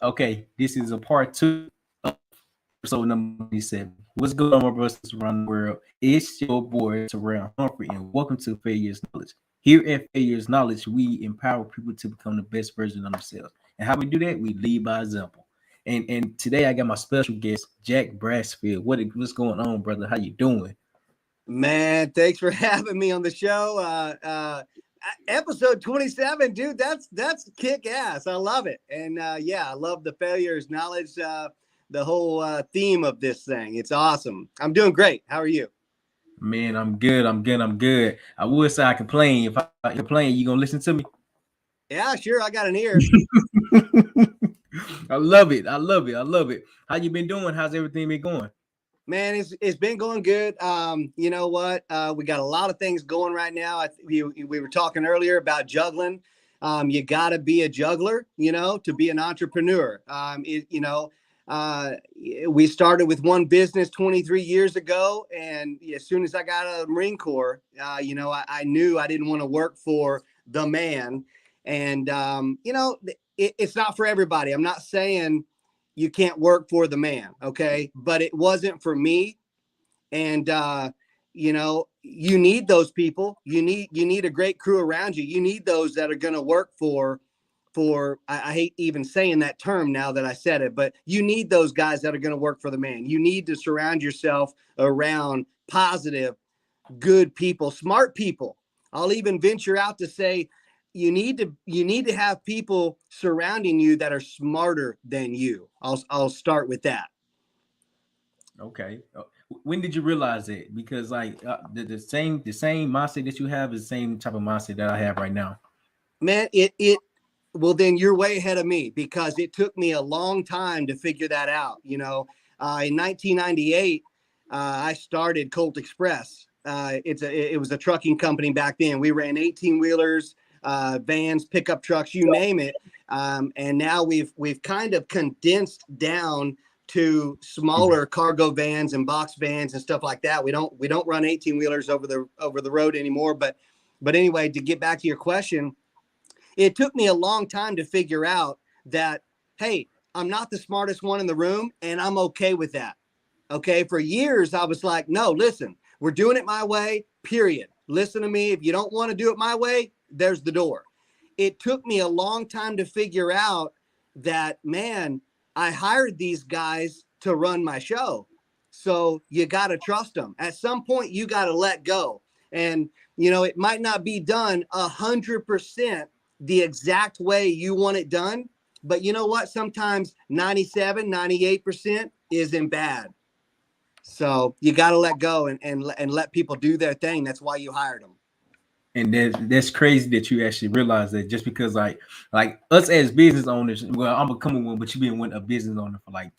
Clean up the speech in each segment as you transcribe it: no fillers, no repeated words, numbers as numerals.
Okay, this is a part two of episode number 27. What's going on, my brothers around the world? It's your boy, Terryl Humphrey, and welcome to Failure's Knowledge. Here at Failure's Knowledge, we empower people to become the best version of themselves. And how we do that? We lead by example. And today I got my special guest, Jack Brassfield. What's going on, brother? How you doing? Man, thanks for having me on the show. Episode 27, dude, that's kick ass. I love it. And yeah, I love the Failure's Knowledge, the whole theme of this thing. It's awesome. I'm doing great. How are you? Man, I'm good. I'm good. I would say I complain. If I complain, you gonna listen to me? Yeah, sure. I got an ear. I love it. I love it. I love it. How you been doing? How's everything been going? Man, it's been going good. You know what? We got a lot of things going right now. We were talking earlier about juggling. You got to be a juggler, to be an entrepreneur. We started with one business 23 years ago. And as soon as I got out of the Marine Corps, I knew I didn't want to work for the man. And, it's not for everybody. I'm not saying you can't work for the man. Okay. But it wasn't for me. And, you need those people. You need a great crew around you. You need those that are going to work for, I hate even saying that term now that I said it, but you need those guys that are going to work for the man. You need to surround yourself around positive, good people, smart people. I'll even venture out to say, you need to have people surrounding you that are smarter than you. I'll start with that. Okay. When did you realize it? Because the same mindset that you have is the same type of mindset that I have right now. Man, well, then you're way ahead of me because it took me a long time to figure that out. In 1998, I started Colt Express. It was a trucking company back then. We ran 18-wheelers, vans, pickup trucks, you name it. And now we've kind of condensed down to smaller cargo vans and box vans and stuff like that. We don't run 18-wheelers over the road anymore. But anyway, to get back to your question, it took me a long time to figure out that, hey, I'm not the smartest one in the room, and I'm okay with that. Okay. For years, I was like, no, listen, we're doing it my way, period. Listen to me. If you don't want to do it my way, there's the door. It took me a long time to figure out that, man, I hired these guys to run my show. So you got to trust them. At some point, you got to let go. And, it might not be done 100% the exact way you want it done. But you know what? Sometimes 97, 98% isn't bad. So you got to let go and let people do their thing. That's why you hired them. And that's crazy that you actually realize that, just because like us as business owners, well, I'm becoming one, but you've been a business owner for like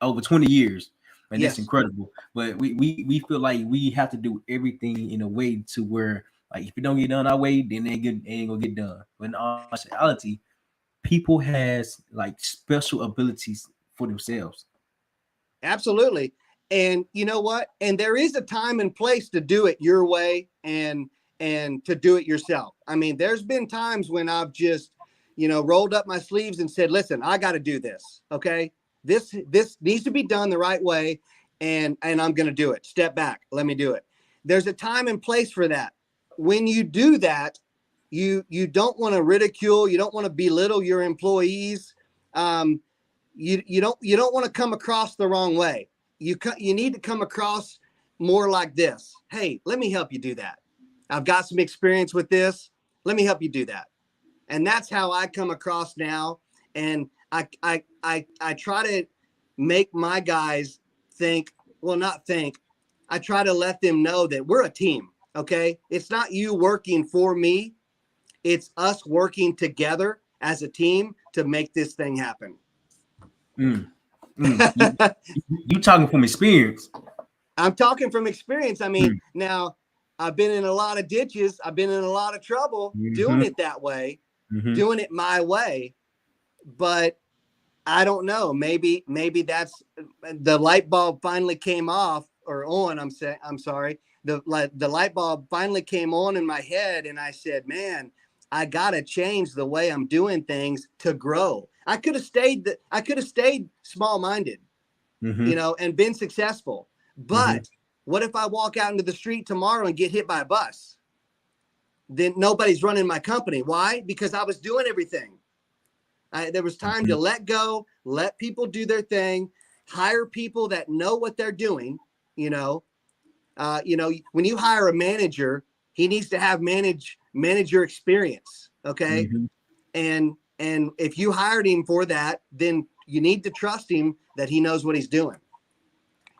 over 20 years. And Yes. That's incredible. But we feel like we have to do everything in a way to where, like, if it don't get done our way, then it ain't gonna get done. But in all actuality, people has like special abilities for themselves. Absolutely. And you know what? And there is a time and place to do it your way and to do it yourself. I mean, there's been times when I've just, rolled up my sleeves and said, listen, I got to do this. Okay. This needs to be done the right way. And I'm going to do it. Step back. Let me do it. There's a time and place for that. When you do that, you don't want to ridicule. You don't want to belittle your employees. You don't want to come across the wrong way. You need to come across more like this. Hey, let me help you do that. I've got some experience with this. Let me help you do that. And that's how I come across now. And I try to make my guys think, well, not think. I try to let them know that we're a team. Okay. It's not you working for me. It's us working together as a team to make this thing happen. You talking from experience. I'm talking from experience. I mean, now I've been in a lot of ditches. I've been in a lot of trouble doing it that way, doing it my way. But I don't know. Maybe that's the light bulb finally came off or on. I'm sorry. The light bulb finally came on in my head. And I said, man, I got to change the way I'm doing things to grow. I could have stayed small-minded, Mm-hmm. and been successful. Mm-hmm. But what if I walk out into the street tomorrow and get hit by a bus? Then nobody's running my company. Why? Because I was doing everything. There was time to let go, let people do their thing, hire people that know what they're doing. When you hire a manager, he needs to have manager experience. Okay. Mm-hmm. And if you hired him for that, then you need to trust him that he knows what he's doing.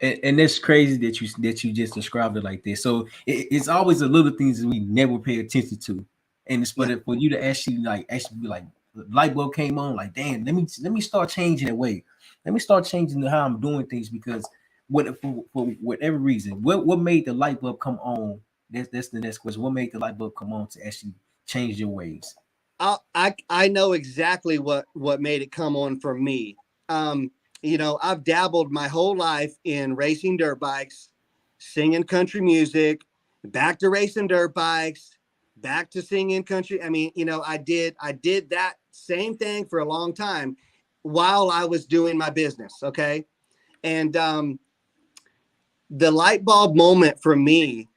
And that's crazy that you just described it like this. So it's always the little things that we never pay attention to, and it's Yeah. for you to actually be like, the light bulb came on, like, damn, let me start changing that way. Let me start changing how I'm doing things, because for whatever reason, what made the light bulb come on? That's the next question. What made the light bulb come on to actually change your ways? I know exactly what made it come on for me. I've dabbled my whole life in racing dirt bikes, singing country music, back to racing dirt bikes, back to singing country. I mean, I did that same thing for a long time while I was doing my business. Okay. And the light bulb moment for me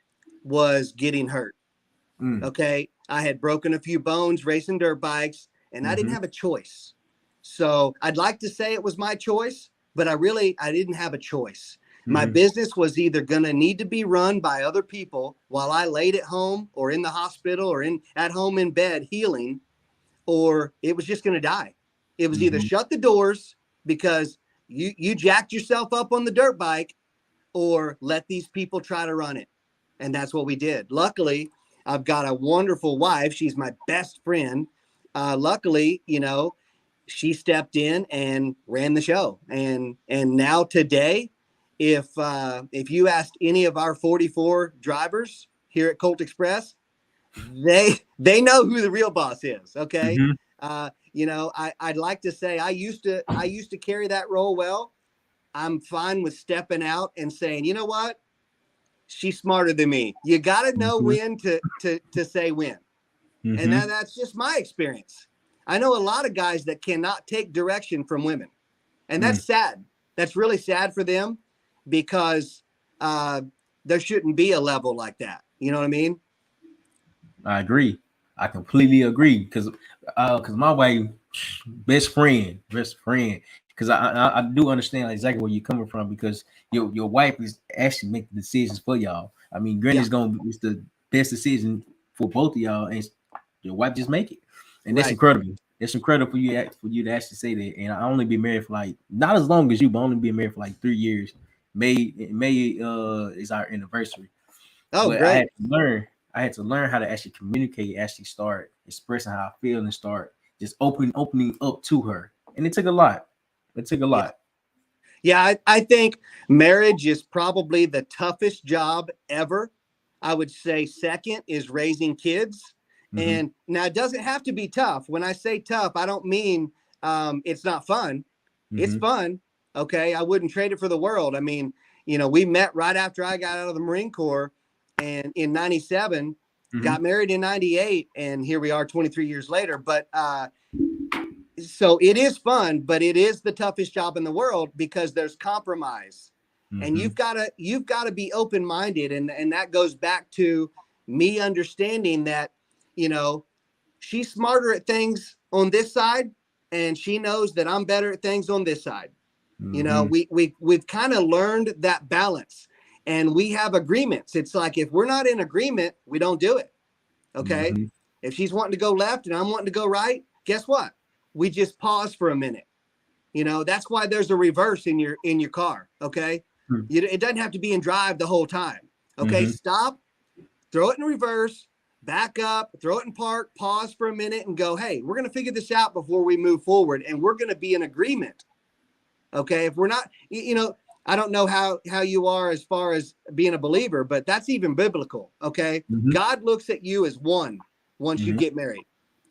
was getting hurt. Mm. Okay. I had broken a few bones racing dirt bikes, and I didn't Mm-hmm. have a choice. So I'd like to say it was my choice, but I didn't have a choice. My Mm-hmm. business was either going to need to be run by other people while I laid at home or in the hospital or at home in bed healing, or it was just going to die. It was either Mm-hmm. shut the doors because you jacked yourself up on the dirt bike, or let these people try to run it. And that's what we did. Luckily, I've got a wonderful wife. She's my best friend. Luckily, she stepped in and ran the show. And now today, if you asked any of our 44 drivers here at Colt Express, they know who the real boss is. Okay. Mm-hmm. I'd like to say I used to carry that role well. I'm fine with stepping out and saying, you know what? She's smarter than me. You got to know Mm-hmm. when to say when. And Mm-hmm. that's just my experience. I know a lot of guys that cannot take direction from women. And Mm. that's sad. That's really sad for them, because there shouldn't be a level like that. You know what I mean? I agree. I completely agree, because my wife, best friend. Because I do understand exactly where you're coming from, because your wife is actually making decisions for y'all. I mean, Yeah, granted, it's the best decision for both of y'all, and your wife just make it, and that's right. incredible. It's incredible for you to actually say that. And I only been married for like not as long as you, but only been married for like 3 years. May is our anniversary, Oh, but great. I had to learn how to actually communicate, actually start expressing how I feel, and start just opening up to her. And it took a lot. It took a Yeah. lot. Yeah. I think marriage is probably the toughest job ever. I would say second is raising kids. Mm-hmm. And now it doesn't have to be tough. When I say tough, I don't mean it's not fun. It's Mm-hmm. fun. Okay. I wouldn't trade it for the world. I mean, we met right after I got out of the Marine Corps, and in 97, Mm-hmm. got married in 98. And here we are 23 years later. But so it is fun, but it is the toughest job in the world, because there's compromise, and Mm-hmm. you've got to be open-minded. And that goes back to me understanding that, she's smarter at things on this side, and she knows that I'm better at things on this side. Mm-hmm. We've kind of learned that balance, and we have agreements. It's like, if we're not in agreement, we don't do it. Okay. Mm-hmm. If she's wanting to go left and I'm wanting to go right, guess what? We just pause for a minute. That's why there's a reverse in your car. Okay. It doesn't have to be in drive the whole time. Okay. Mm-hmm. Stop, throw it in reverse, back up, throw it in park, pause for a minute and go, hey, we're going to figure this out before we move forward. And we're going to be in agreement. Okay. If we're not, I don't know how you are as far as being a believer, but that's even biblical. Okay. Mm-hmm. God looks at you as one once you Mm-hmm. get married.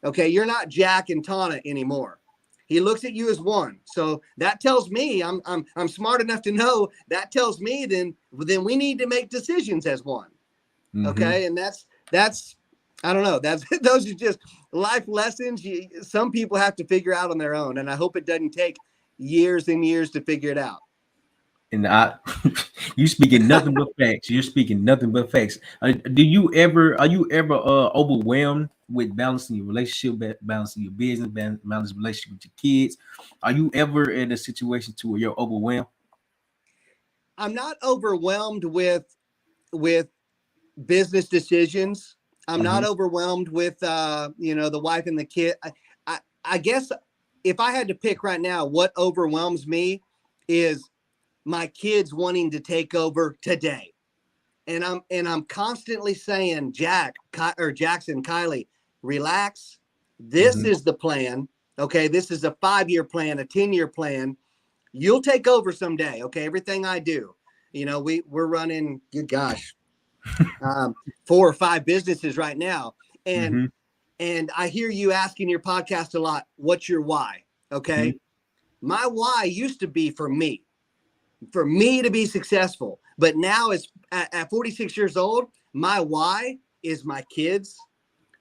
Okay. You're not Jack and Tana anymore. He looks at you as one. So that tells me I'm smart enough to know that tells me then we need to make decisions as one. Mm-hmm. Okay. And that's I don't know. That's those are just life lessons. Some people have to figure out on their own, and I hope it doesn't take years and years to figure it out. And I, you speaking nothing but facts. You're speaking nothing but facts. Do you ever? Are you ever overwhelmed with balancing your relationship, balancing your business, balancing relationship with your kids? Are you ever in a situation to where you're overwhelmed? I'm not overwhelmed with business decisions. I'm not Mm-hmm. overwhelmed with the wife and the kid. I guess if I had to pick right now, what overwhelms me is my kids wanting to take over today. And I'm constantly saying, Jackson, Kylie, relax. This Mm-hmm. is the plan. Okay, this is a 5-year plan, a 10-year plan. You'll take over someday. Okay, everything I do. We're running. Good gosh, um, 4 or 5 businesses right now, and Mm-hmm. and I hear you asking your podcast a lot. What's your why? Mm-hmm. Okay, my why used to be for me to be successful. But now it's at 46 years old, my why is my kids,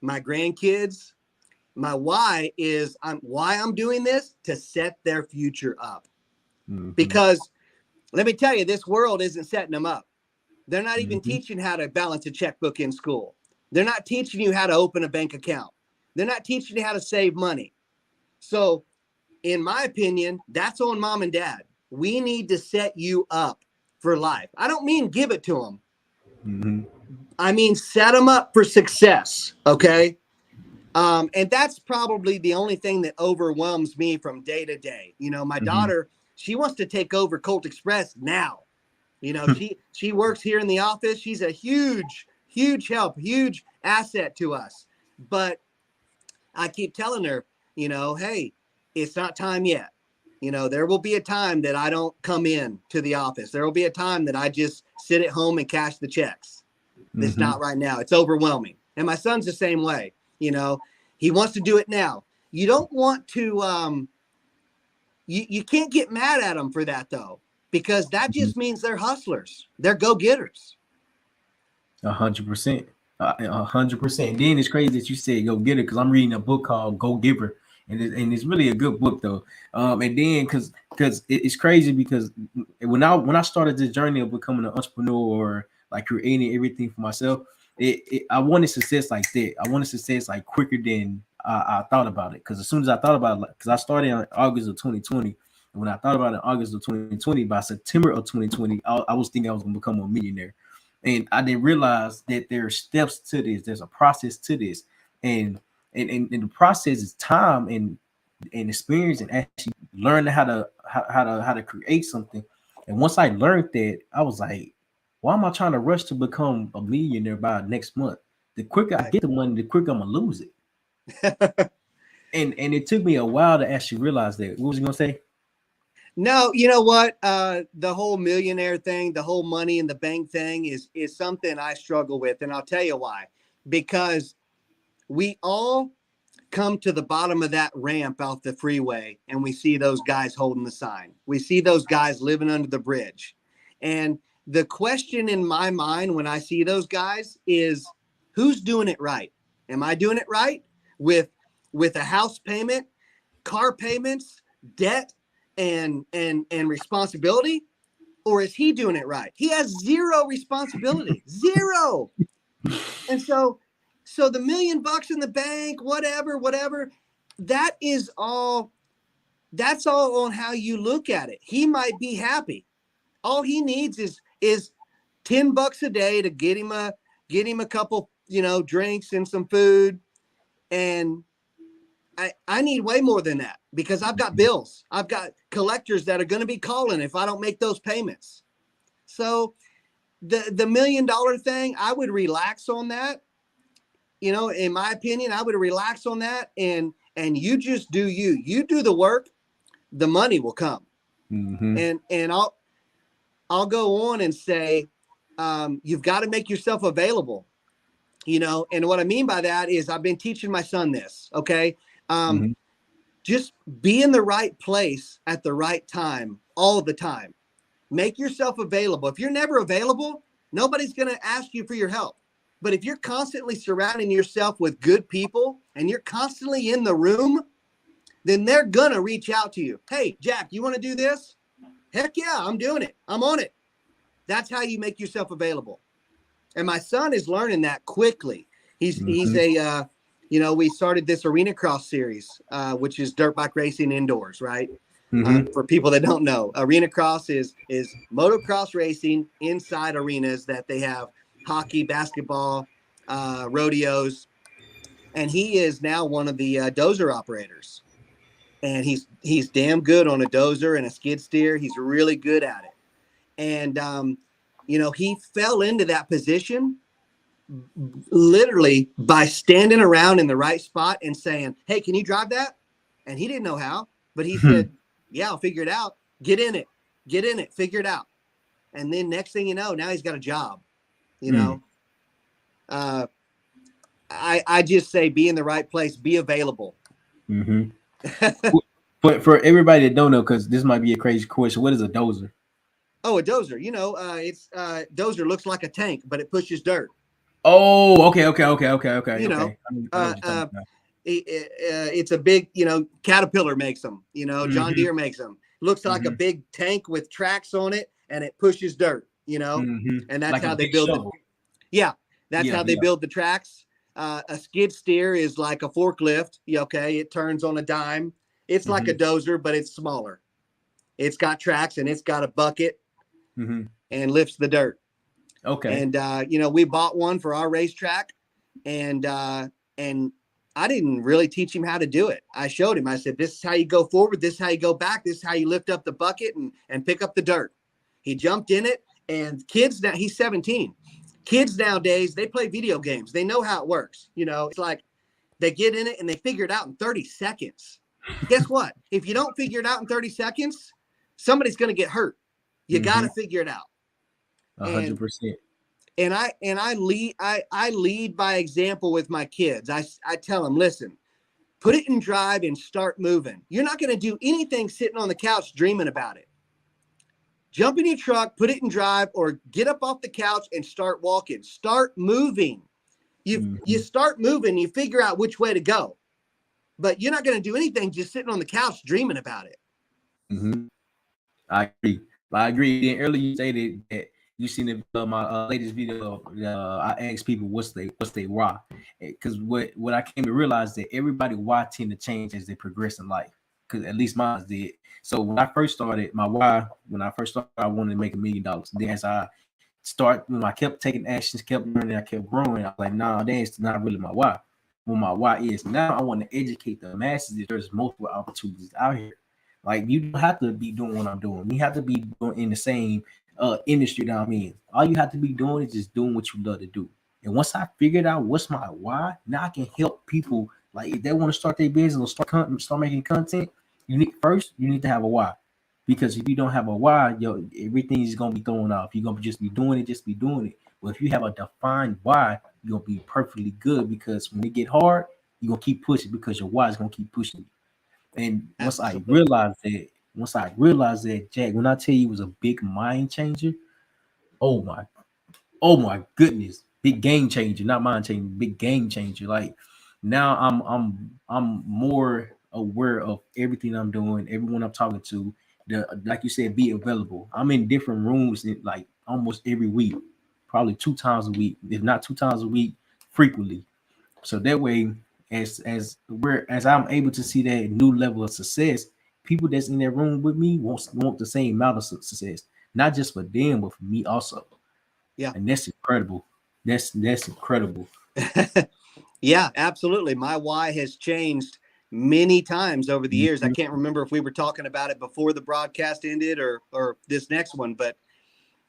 my grandkids. My why is why I'm doing this to set their future up. Mm-hmm. Because let me tell you, this world isn't setting them up. They're not even Mm-hmm. teaching how to balance a checkbook in school. They're not teaching you how to open a bank account. They're not teaching you how to save money. So in my opinion, that's on mom and dad. We need to set you up for life. I don't mean give it to them. Mm-hmm. I mean set them up for success. Okay. And that's probably the only thing that overwhelms me from day to day. My Mm-hmm. daughter, she wants to take over Colt Express now. She works here in the office. She's a huge, huge help, huge asset to us. But I keep telling her, hey, it's not time yet. There will be a time that I don't come in to the office. There will be a time that I just sit at home and cash the checks. It's Mm-hmm. not right now. It's overwhelming. And my son's the same way. He wants to do it now. You don't want to, you can't get mad at them for that though, because that Mm-hmm. just means they're hustlers. They're go-getters. 100%. 100%. Then it's crazy that you said go get it because I'm reading a book called Go Giver, and it's really a good book though. And then because it's crazy because when I started this journey of becoming an entrepreneur or like creating everything for myself, I wanted success like that. I wanted success like quicker than I thought about it. Because as soon as I thought about it, because I started in August of 2020. And when I thought about it in August of 2020, by September of 2020, I was thinking I was gonna become a millionaire. And I didn't realize that there are steps to this. There's a process to this, and and the process is time and experience and actually learning how to create something. And once I learned that, I was like, why am I trying to rush to become a millionaire by next month? The quicker I Right. get the money, the quicker I'm gonna lose it. And it took me a while to actually realize that. What was you gonna say? No, you know what? The whole millionaire thing, the whole money in the bank thing is something I struggle with, and I'll tell you why. Because we all come to the bottom of that ramp off the freeway, and we see those guys holding the sign. We see those guys living under the bridge, and the question in my mind when I see those guys is, who's doing it right? Am I doing it right with a house payment, car payments, debt, and responsibility, or is he doing it right? He has zero responsibility, zero. And so the $1,000,000 in the bank, whatever, that is all. That's all on how you look at it. He might be happy. All he needs is $10 a day to get him a couple drinks and some food. And I need way more than that because I've got bills. I've got collectors that are going to be calling if I don't make those payments. So the $1,000,000 thing, I would relax on that. In my opinion, I would relax on that and you just do you. You do the work, the money will come. Mm-hmm. And I'll go on and say, you've got to make yourself available. And what I mean by that is I've been teaching my son this. Okay. Um, Mm-hmm. just be in the right place at the right time all the time. Make yourself available. If you're never available, nobody's going to ask you for your help. But if you're constantly surrounding yourself with good people and you're constantly in the room, then they're going to reach out to you. Hey, Jack, you want to do this? Heck yeah, I'm doing it. I'm on it. That's how you make yourself available. And my son is learning that quickly. He's a, we started this arena cross series, which is dirt bike racing indoors, right? For people that don't know, arena cross is motocross racing inside arenas that they have hockey, basketball, rodeos. And he is now one of the Dozer operators. And he's damn good on a Dozer and a skid steer. He's really good at it. And, he fell into that position literally by standing around in the right spot and saying, hey, can you drive that? And he didn't know how, but he said, yeah, I'll figure it out. Get in it, figure it out. And then next thing you know, now he's got a job, I just say, be in the right place, be available. But for everybody that don't know, because this might be a crazy question, what is a dozer? Oh, a dozer. It's dozer looks like a tank, but it pushes dirt. Oh, okay. It's a big, Caterpillar makes them. John Deere makes them. Looks like a big tank with tracks on it, and it pushes dirt. And that's like how they build it. Yeah, that's how they build the tracks. A skid steer is like a forklift. Okay, it turns on a dime. It's like a dozer, but it's smaller. It's got tracks and it's got a bucket and lifts the dirt. Okay. And we bought one for our racetrack, and I didn't really teach him how to do it. I showed him. I said, "This is how you go forward. This is how you go back. This is how you lift up the bucket and pick up the dirt." He jumped in it, and kids now, he's 17. Kids nowadays, they play video games. They know how it works. It's like they get in it and they figure it out in 30 seconds. Guess what? If you don't figure it out in 30 seconds, somebody's going to get hurt. You got to figure it out. 100%. And I lead by example with my kids. I tell them, listen, put it in drive and start moving. You're not going to do anything sitting on the couch dreaming about it. Jump in your truck, put it in drive, or get up off the couch and start walking. Start moving. You start moving, you figure out which way to go. But you're not going to do anything just sitting on the couch dreaming about it. I agree. Then earlier you stated that you seen my latest video. I asked people what's they why, because what I came to realize that everybody why tend to change as they progress in life. Because at least mine did. So when I first started, my why, I wanted to make $1 million. Then as I I kept taking actions, kept learning, I kept growing. I was like, nah, that's not really my why. What my why is now, I want to educate the masses that there's multiple opportunities out here. Like, you don't have to be doing what I'm doing. You have to be doing in the same industry that I'm in. All you have to be doing is just doing what you love to do. And once I figured out what's my why, now I can help people. Like, if they want to start their business or start making content, you need to have a why. Because if you don't have a why, everything is gonna be thrown off. You're gonna just be doing it. But if you have a defined why, you're gonna be perfectly good, because when it get hard, you're gonna keep pushing because your why is gonna keep pushing you. And once I realized that, Jack, when I tell you it was a big mind changer, oh my goodness, big game changer, not mind changer, big game changer. Like, now I'm more aware of everything I'm doing, everyone I'm talking to. Like you said, be available. I'm in different rooms like almost every week, probably 2 times a week, if not 2 times a week, frequently. So that way, as I'm able to see that new level of success, people that's in that room with me want the same amount of success, not just for them, but for me also. Yeah, and that's incredible. That's incredible. Yeah, absolutely. My why has changed many times over the years. I can't remember if we were talking about it before the broadcast ended or this next one, but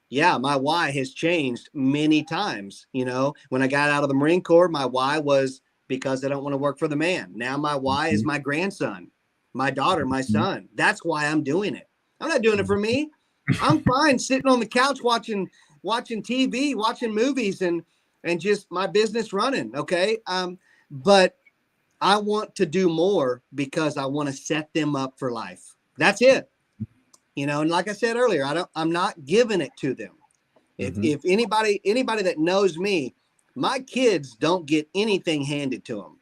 yeah, my why has changed many times. When I got out of the Marine Corps, my why was because I don't want to work for the man. Now my why is my grandson, my daughter, my son. That's why I'm doing it. I'm not doing it for me. I'm fine sitting on the couch watching TV, watching movies, and just my business running. Okay. But I want to do more because I want to set them up for life. That's it. And like I said earlier, I'm not giving it to them. If anybody that knows me, My kids don't get anything handed to them.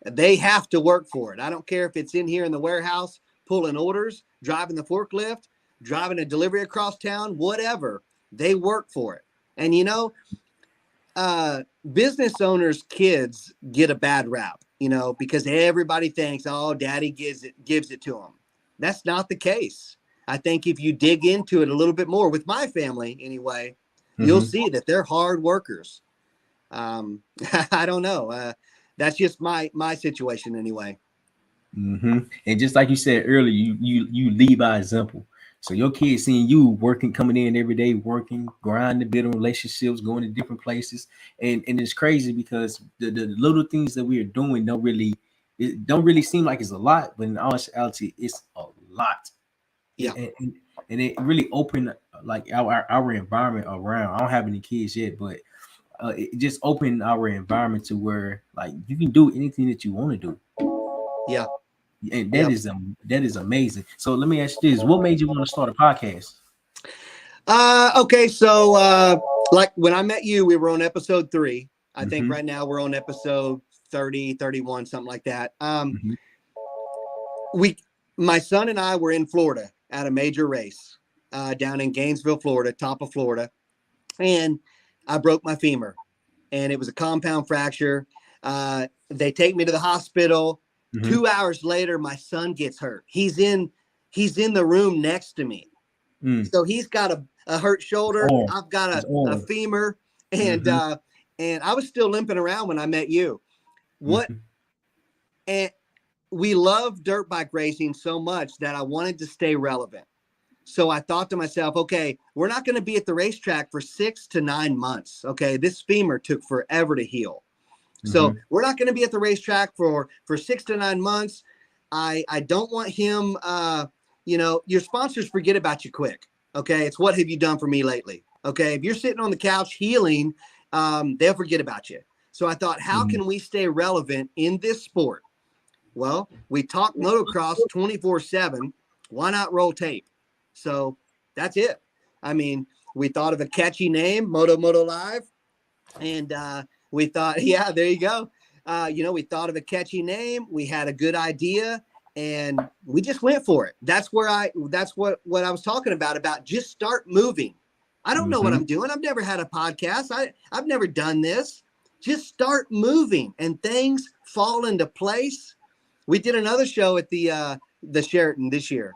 They have to work for it. I don't care if it's in here in the warehouse, pulling orders, driving the forklift, driving a delivery across town, whatever. They work for it. And you know, business owners' kids get a bad rap, you know, because everybody thinks, oh, daddy gives it to them. That's not the case. I think if you dig into it a little bit more with my family anyway, you'll see that they're hard workers. I don't know. That's just my situation anyway. And just like you said earlier, you lead by example. So your kids seeing you working, coming in every day, working, grinding, building relationships, going to different places, and it's crazy because the little things that we are doing don't really seem like it's a lot, but in all reality, it's a lot. Yeah. And it really opened like our environment around. I don't have any kids yet, but it just opened our environment to where like you can do anything that you want to do. Yeah. And that is amazing. So let me ask you this: what made you want to start a podcast? Okay. So, like when I met you, we were on episode 3. I think right now we're on episode 30, 31, something like that. My son and I were in Florida at a major race, down in Gainesville, Florida, top of Florida. And I broke my femur, and it was a compound fracture. They take me to the hospital. 2 hours later, my son gets hurt. He's in the room next to me. So he's got a hurt shoulder. I've got a femur, and I was still limping around when I met you. And we love dirt bike racing so much that I wanted to stay relevant. So I thought to myself, okay, we're not going to be at the racetrack for 6 to 9 months. Okay, this femur took forever to heal. So we're not going to be at the racetrack for 6 to 9 months. I don't want him, your sponsors forget about you quick. Okay. It's what have you done for me lately? Okay. If you're sitting on the couch healing, they'll forget about you. So I thought, how can we stay relevant in this sport? Well, we talk motocross 24/7. Why not roll tape? So that's it. I mean, we thought of a catchy name, Moto Live. And, we thought, yeah, there you go. We thought of a catchy name. We had a good idea, and we just went for it. That's what I was talking about just start moving. I don't know what I'm doing. I've never had a podcast. I've never done this. Just start moving, and things fall into place. We did another show at the Sheraton this year.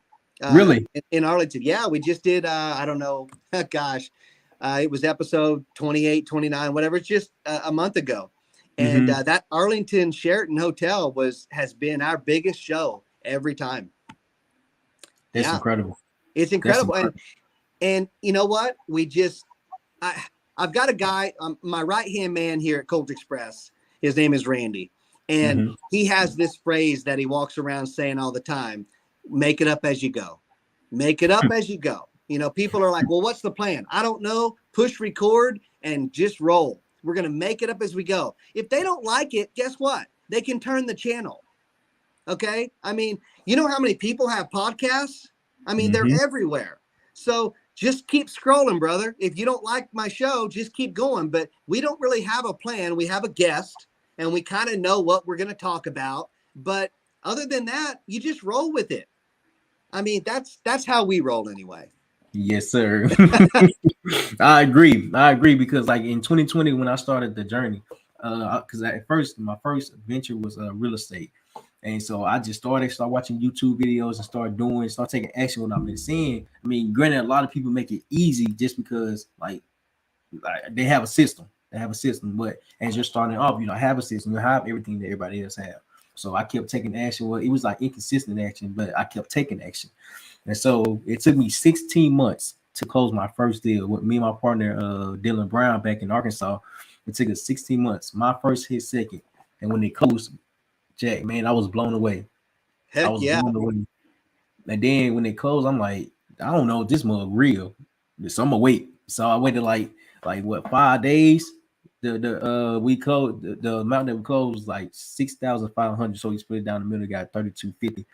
Really? In Arlington. Yeah, we just did, I don't know, gosh. It was episode 28, 29, whatever. It's just a month ago. And that Arlington Sheraton Hotel has been our biggest show every time. That's incredible. It's incredible. And you know what? I've got a guy, my right-hand man here at Colt Express. His name is Randy. And he has this phrase that he walks around saying all the time: make it up as you go. Make it up as you go. You know, people are like, well, what's the plan? I don't know. Push record and just roll. We're going to make it up as we go. If they don't like it, guess what? They can turn the channel. Okay. I mean, you know how many people have podcasts? I mean, they're everywhere. So just keep scrolling, brother. If you don't like my show, just keep going. But we don't really have a plan. We have a guest, and we kind of know what we're going to talk about. But other than that, you just roll with it. I mean, that's how we roll anyway. Yes, sir. I agree because like in 2020 when I started the journey, because at first my first venture was real estate, and so I just started watching YouTube videos and start taking action what I've been seeing. I mean, granted, a lot of people make it easy just because like they have a system. But as you're starting off, I have a system. You have everything that everybody else have. So I kept taking action. Well, it was like inconsistent action, but I kept taking action. And so it took me 16 months to close my first deal with me and my partner, Dylan Brown, back in Arkansas. It took us 16 months. My first hit second. And when they closed, Jack, man, I was blown away. Heck, blown away. And then when they closed, I'm like, I don't know if this mug real. So I'm gonna wait. So I waited like what, 5 days? We closed the amount that we closed was like 6,500. So we split it down the middle, got 3,250.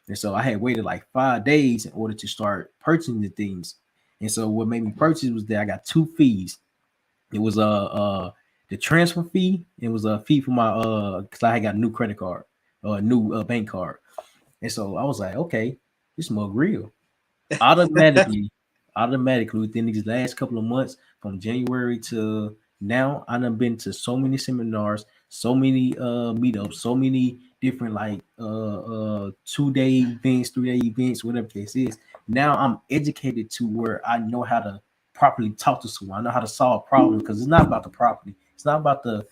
And so I had waited like 5 days in order to start purchasing the things. And so what made me purchase was that I got 2 fees. It was the transfer fee. It was a fee for my because I had got a new credit card or a new bank card, and so I was like, okay, this mug real. Automatically, automatically within these last couple of months, from January to now, I done been to so many seminars, so many meetups, so many different like 2 day events, 3 day events, whatever the case is. Now I'm educated to where I know how to properly talk to someone. I know how to solve problems because it's not about the property. It's never about the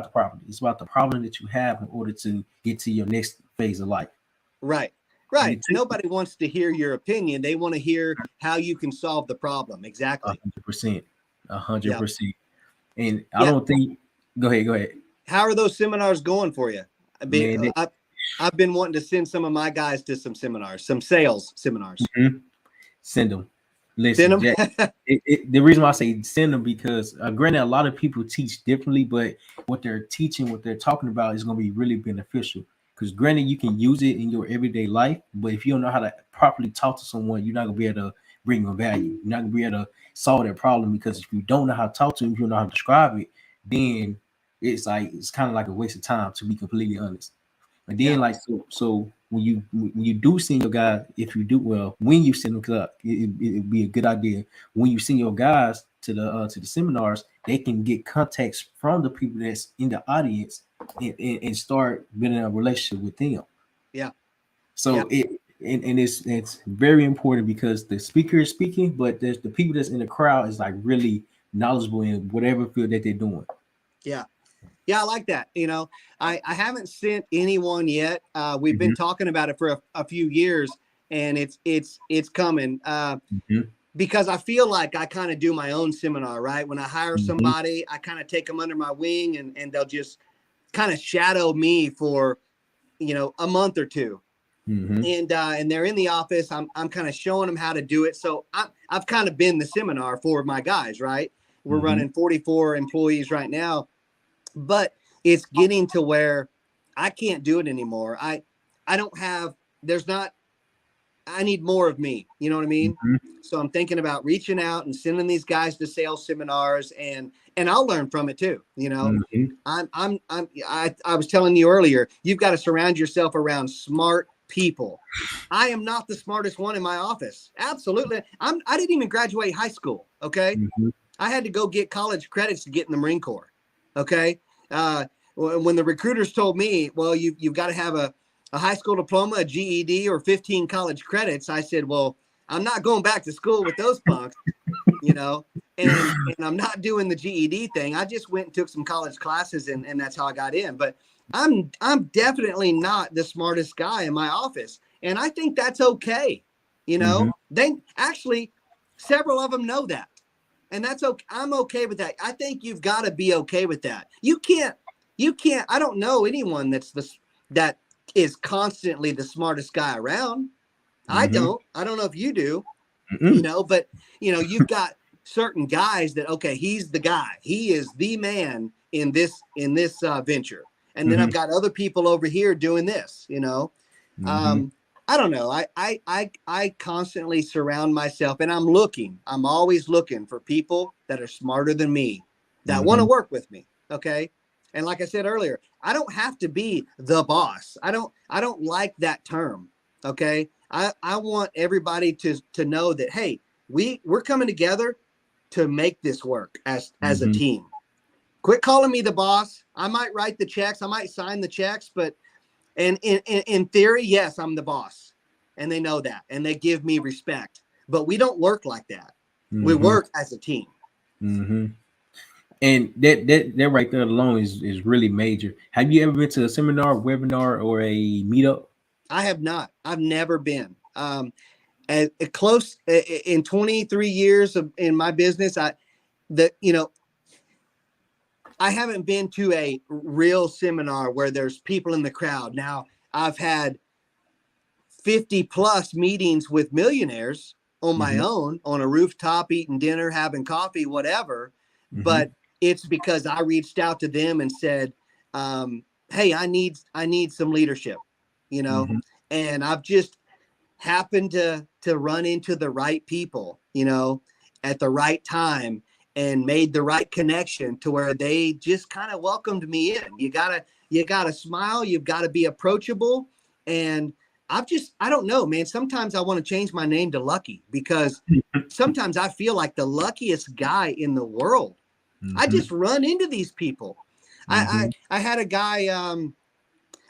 property. It's about the problem that you have in order to get to your next phase of life. Right. And Right. it takes Nobody wants to hear your opinion. They want to hear how you can solve the problem. Exactly. 100%, a hundred Yeah. percent. And I Yeah. don't think. Go ahead. Go ahead, How are those seminars going for you? man. I've been wanting to send some of my guys to some seminars, some sales seminars. Mhm. Send them. Send Listen, them. Jack. The reason why I say send them because granted, a lot of people teach differently, but what they're teaching, what they're talking about, is going to be really beneficial. Because granted, you can use it in your everyday life, but if you don't know how to properly talk to someone, you're not going to be able to bring them value. You're not going to be able to solve that problem because if you don't know how to talk to them, if you don't know how to describe it, then it's kind of like a waste of time. To be completely honest. And Yeah. then like so when you do send your guys, if you do well, when you send them, because it'd be a good idea when you send your guys to the seminars, they can get contacts from the people that's in the audience and start building a relationship with them. Yeah. Yeah. So it's very important because the speaker is speaking, but there's the people that's in the crowd is like really knowledgeable in whatever field that they're doing. Yeah. Yeah, I like that. I haven't sent anyone yet. We've been Mhm, talking about it for a few years, and it's coming. mhm, Because I feel like I kind of do my own seminar, right? When I hire mhm, somebody, I kind of take them under my wing, and they'll just kind of shadow me for, a month or two. mhm, And they're in the office. I'm kind of showing them how to do it. So I've kind of been the seminar for my guys, right? We're mhm, running 44 employees right now, but it's getting to where I can't do it anymore. I don't have, there's not, I need more of me. You know what I mean? mhm, So I'm thinking about reaching out and sending these guys to sales seminars, and I'll learn from it too. mhm, I was telling you earlier, you've got to surround yourself around smart people. I am not the smartest one in my office. Absolutely. I didn't even graduate high school. Okay. mhm. I had to go get college credits to get in the Marine Corps. Okay. When the recruiters told me, well, you've got to have a high school diploma, a GED, or 15 college credits, I said, well, I'm not going back to school with those punks, you know, and I'm not doing the GED thing. I just went and took some college classes, and that's how I got in. But I'm definitely not the smartest guy in my office. And I think that's okay. Mhm, They actually, several of them know that. And that's okay. I'm okay with that. I think you've got to be okay with that. You can't, I don't know anyone that is constantly the smartest guy around. mhm, I don't know if you do, mhm, but you've got certain guys that, okay, he's the guy, he is the man in this venture. And then I've mhm, got other people over here doing this. mhm, Um, I don't know. I constantly surround myself, and I'm always looking for people that are smarter than me, that want to mhm, work with me. Okay. And like I said earlier, I don't have to be the boss. I don't like that term. Okay. I want everybody to know that, hey, we're coming together to make this work as a mhm, team. Quit calling me the boss. I might write the checks, I might sign the checks, but and in theory, yes, I'm the boss. And they know that. And they give me respect. But we don't work like that. We mhm, work as a team. mhm. And that right there alone is really major. Have you ever been to a seminar, webinar, or a meetup? I have not. I've never been. At close in 23 years in my business, that I haven't been to a real seminar where there's people in the crowd. Now, I've had 50 plus meetings with millionaires on my Mhm, own, on a rooftop, eating dinner, having coffee, whatever. mhm, But it's because I reached out to them and said, hey, I need some leadership, you know, mhm, and I've just happened to run into the right people, at the right time. and made the right connection to where they just kind of welcomed me in. You gotta smile. You've got to be approachable. And I don't know, man. Sometimes I want to change my name to Lucky because sometimes I feel like the luckiest guy in the world. I just run into these people. I had a guy,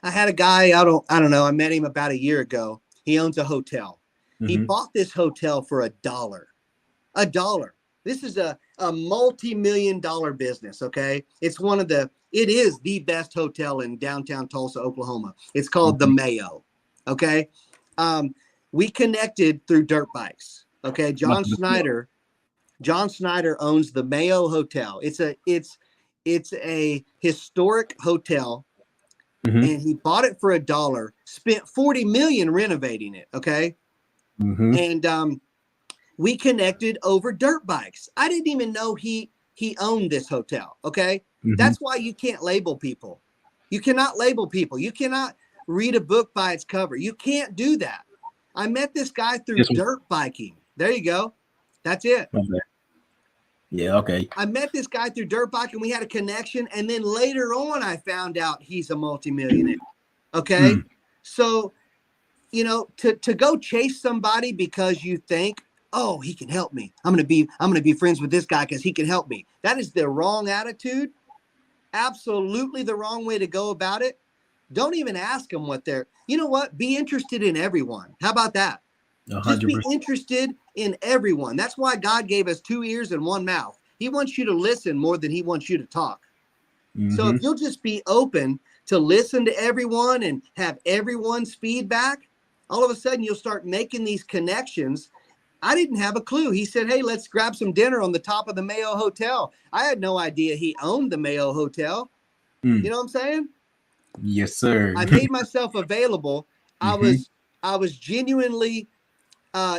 I don't know. I met him about a year ago. He owns a hotel. He bought this hotel for $1. $1. This is a multi-million-dollar business. Okay. It is the best hotel in downtown Tulsa, Oklahoma. It's called the Mayo. Okay. We connected through dirt bikes. Okay. John Snyder owns the Mayo Hotel. It's a historic hotel. And he bought it for $1, spent $40 million renovating it. Okay. And we connected over dirt bikes. I didn't even know he owned this hotel. Okay. That's why you can't label people. You cannot label people. You cannot read a book by its cover. You can't do that. I met this guy through dirt biking. There you go. That's it. Okay. Yeah. Okay. I met this guy through dirt biking. We had a connection. And then later on, I found out he's a multimillionaire. Okay. So, to go chase somebody because you think, oh, he can help me. I'm going to be friends with this guy because he can help me. That is the wrong attitude. Absolutely the wrong way to go about it. Don't even ask them what you know what? Be interested in everyone. How about that? 100%. Just be interested in everyone. That's why God gave us 2 ears and 1 mouth. He wants you to listen more than he wants you to talk. So if you'll just be open to listen to everyone and have everyone's feedback, all of a sudden you'll start making these connections. I didn't have a clue. He said, hey, let's grab some dinner on the top of the Mayo Hotel. I had no idea he owned the Mayo Hotel. You know what I'm saying? Yes, sir. I made myself available. I was genuinely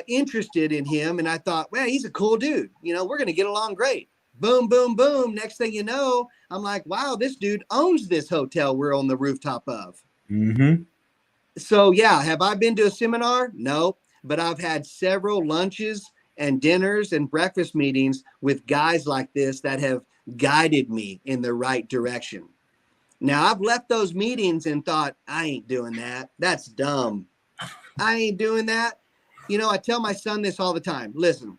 interested in him. And I thought, well, he's a cool dude. We're going to get along great. Boom, boom, boom. Next thing you know, I'm like, wow, this dude owns this hotel we're on the rooftop of. So, yeah, have I been to a seminar? No, but I've had several lunches and dinners and breakfast meetings with guys like this that have guided me in the right direction. Now, I've left those meetings and thought, I ain't doing that. That's dumb. I ain't doing that. I tell my son this all the time. Listen,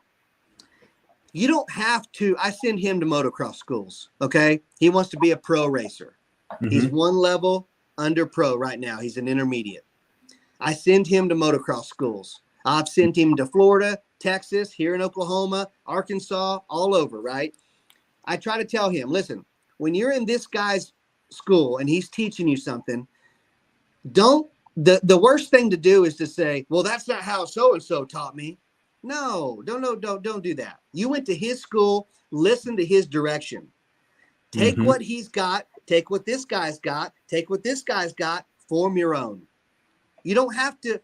you don't have to. I send him to motocross schools. Okay. He wants to be a pro racer. He's 1 level under pro right now. He's an intermediate. I send him to motocross schools. I've sent him to Florida, Texas, here in Oklahoma, Arkansas, all over, right? I try to tell him, listen, when you're in this guy's school and he's teaching you something, the worst thing to do is to say, well, that's not how so-and-so taught me. No, don't do that. You went to his school, listen to his direction. Take what he's got, take what this guy's got, take what this guy's got, form your own. You don't have to,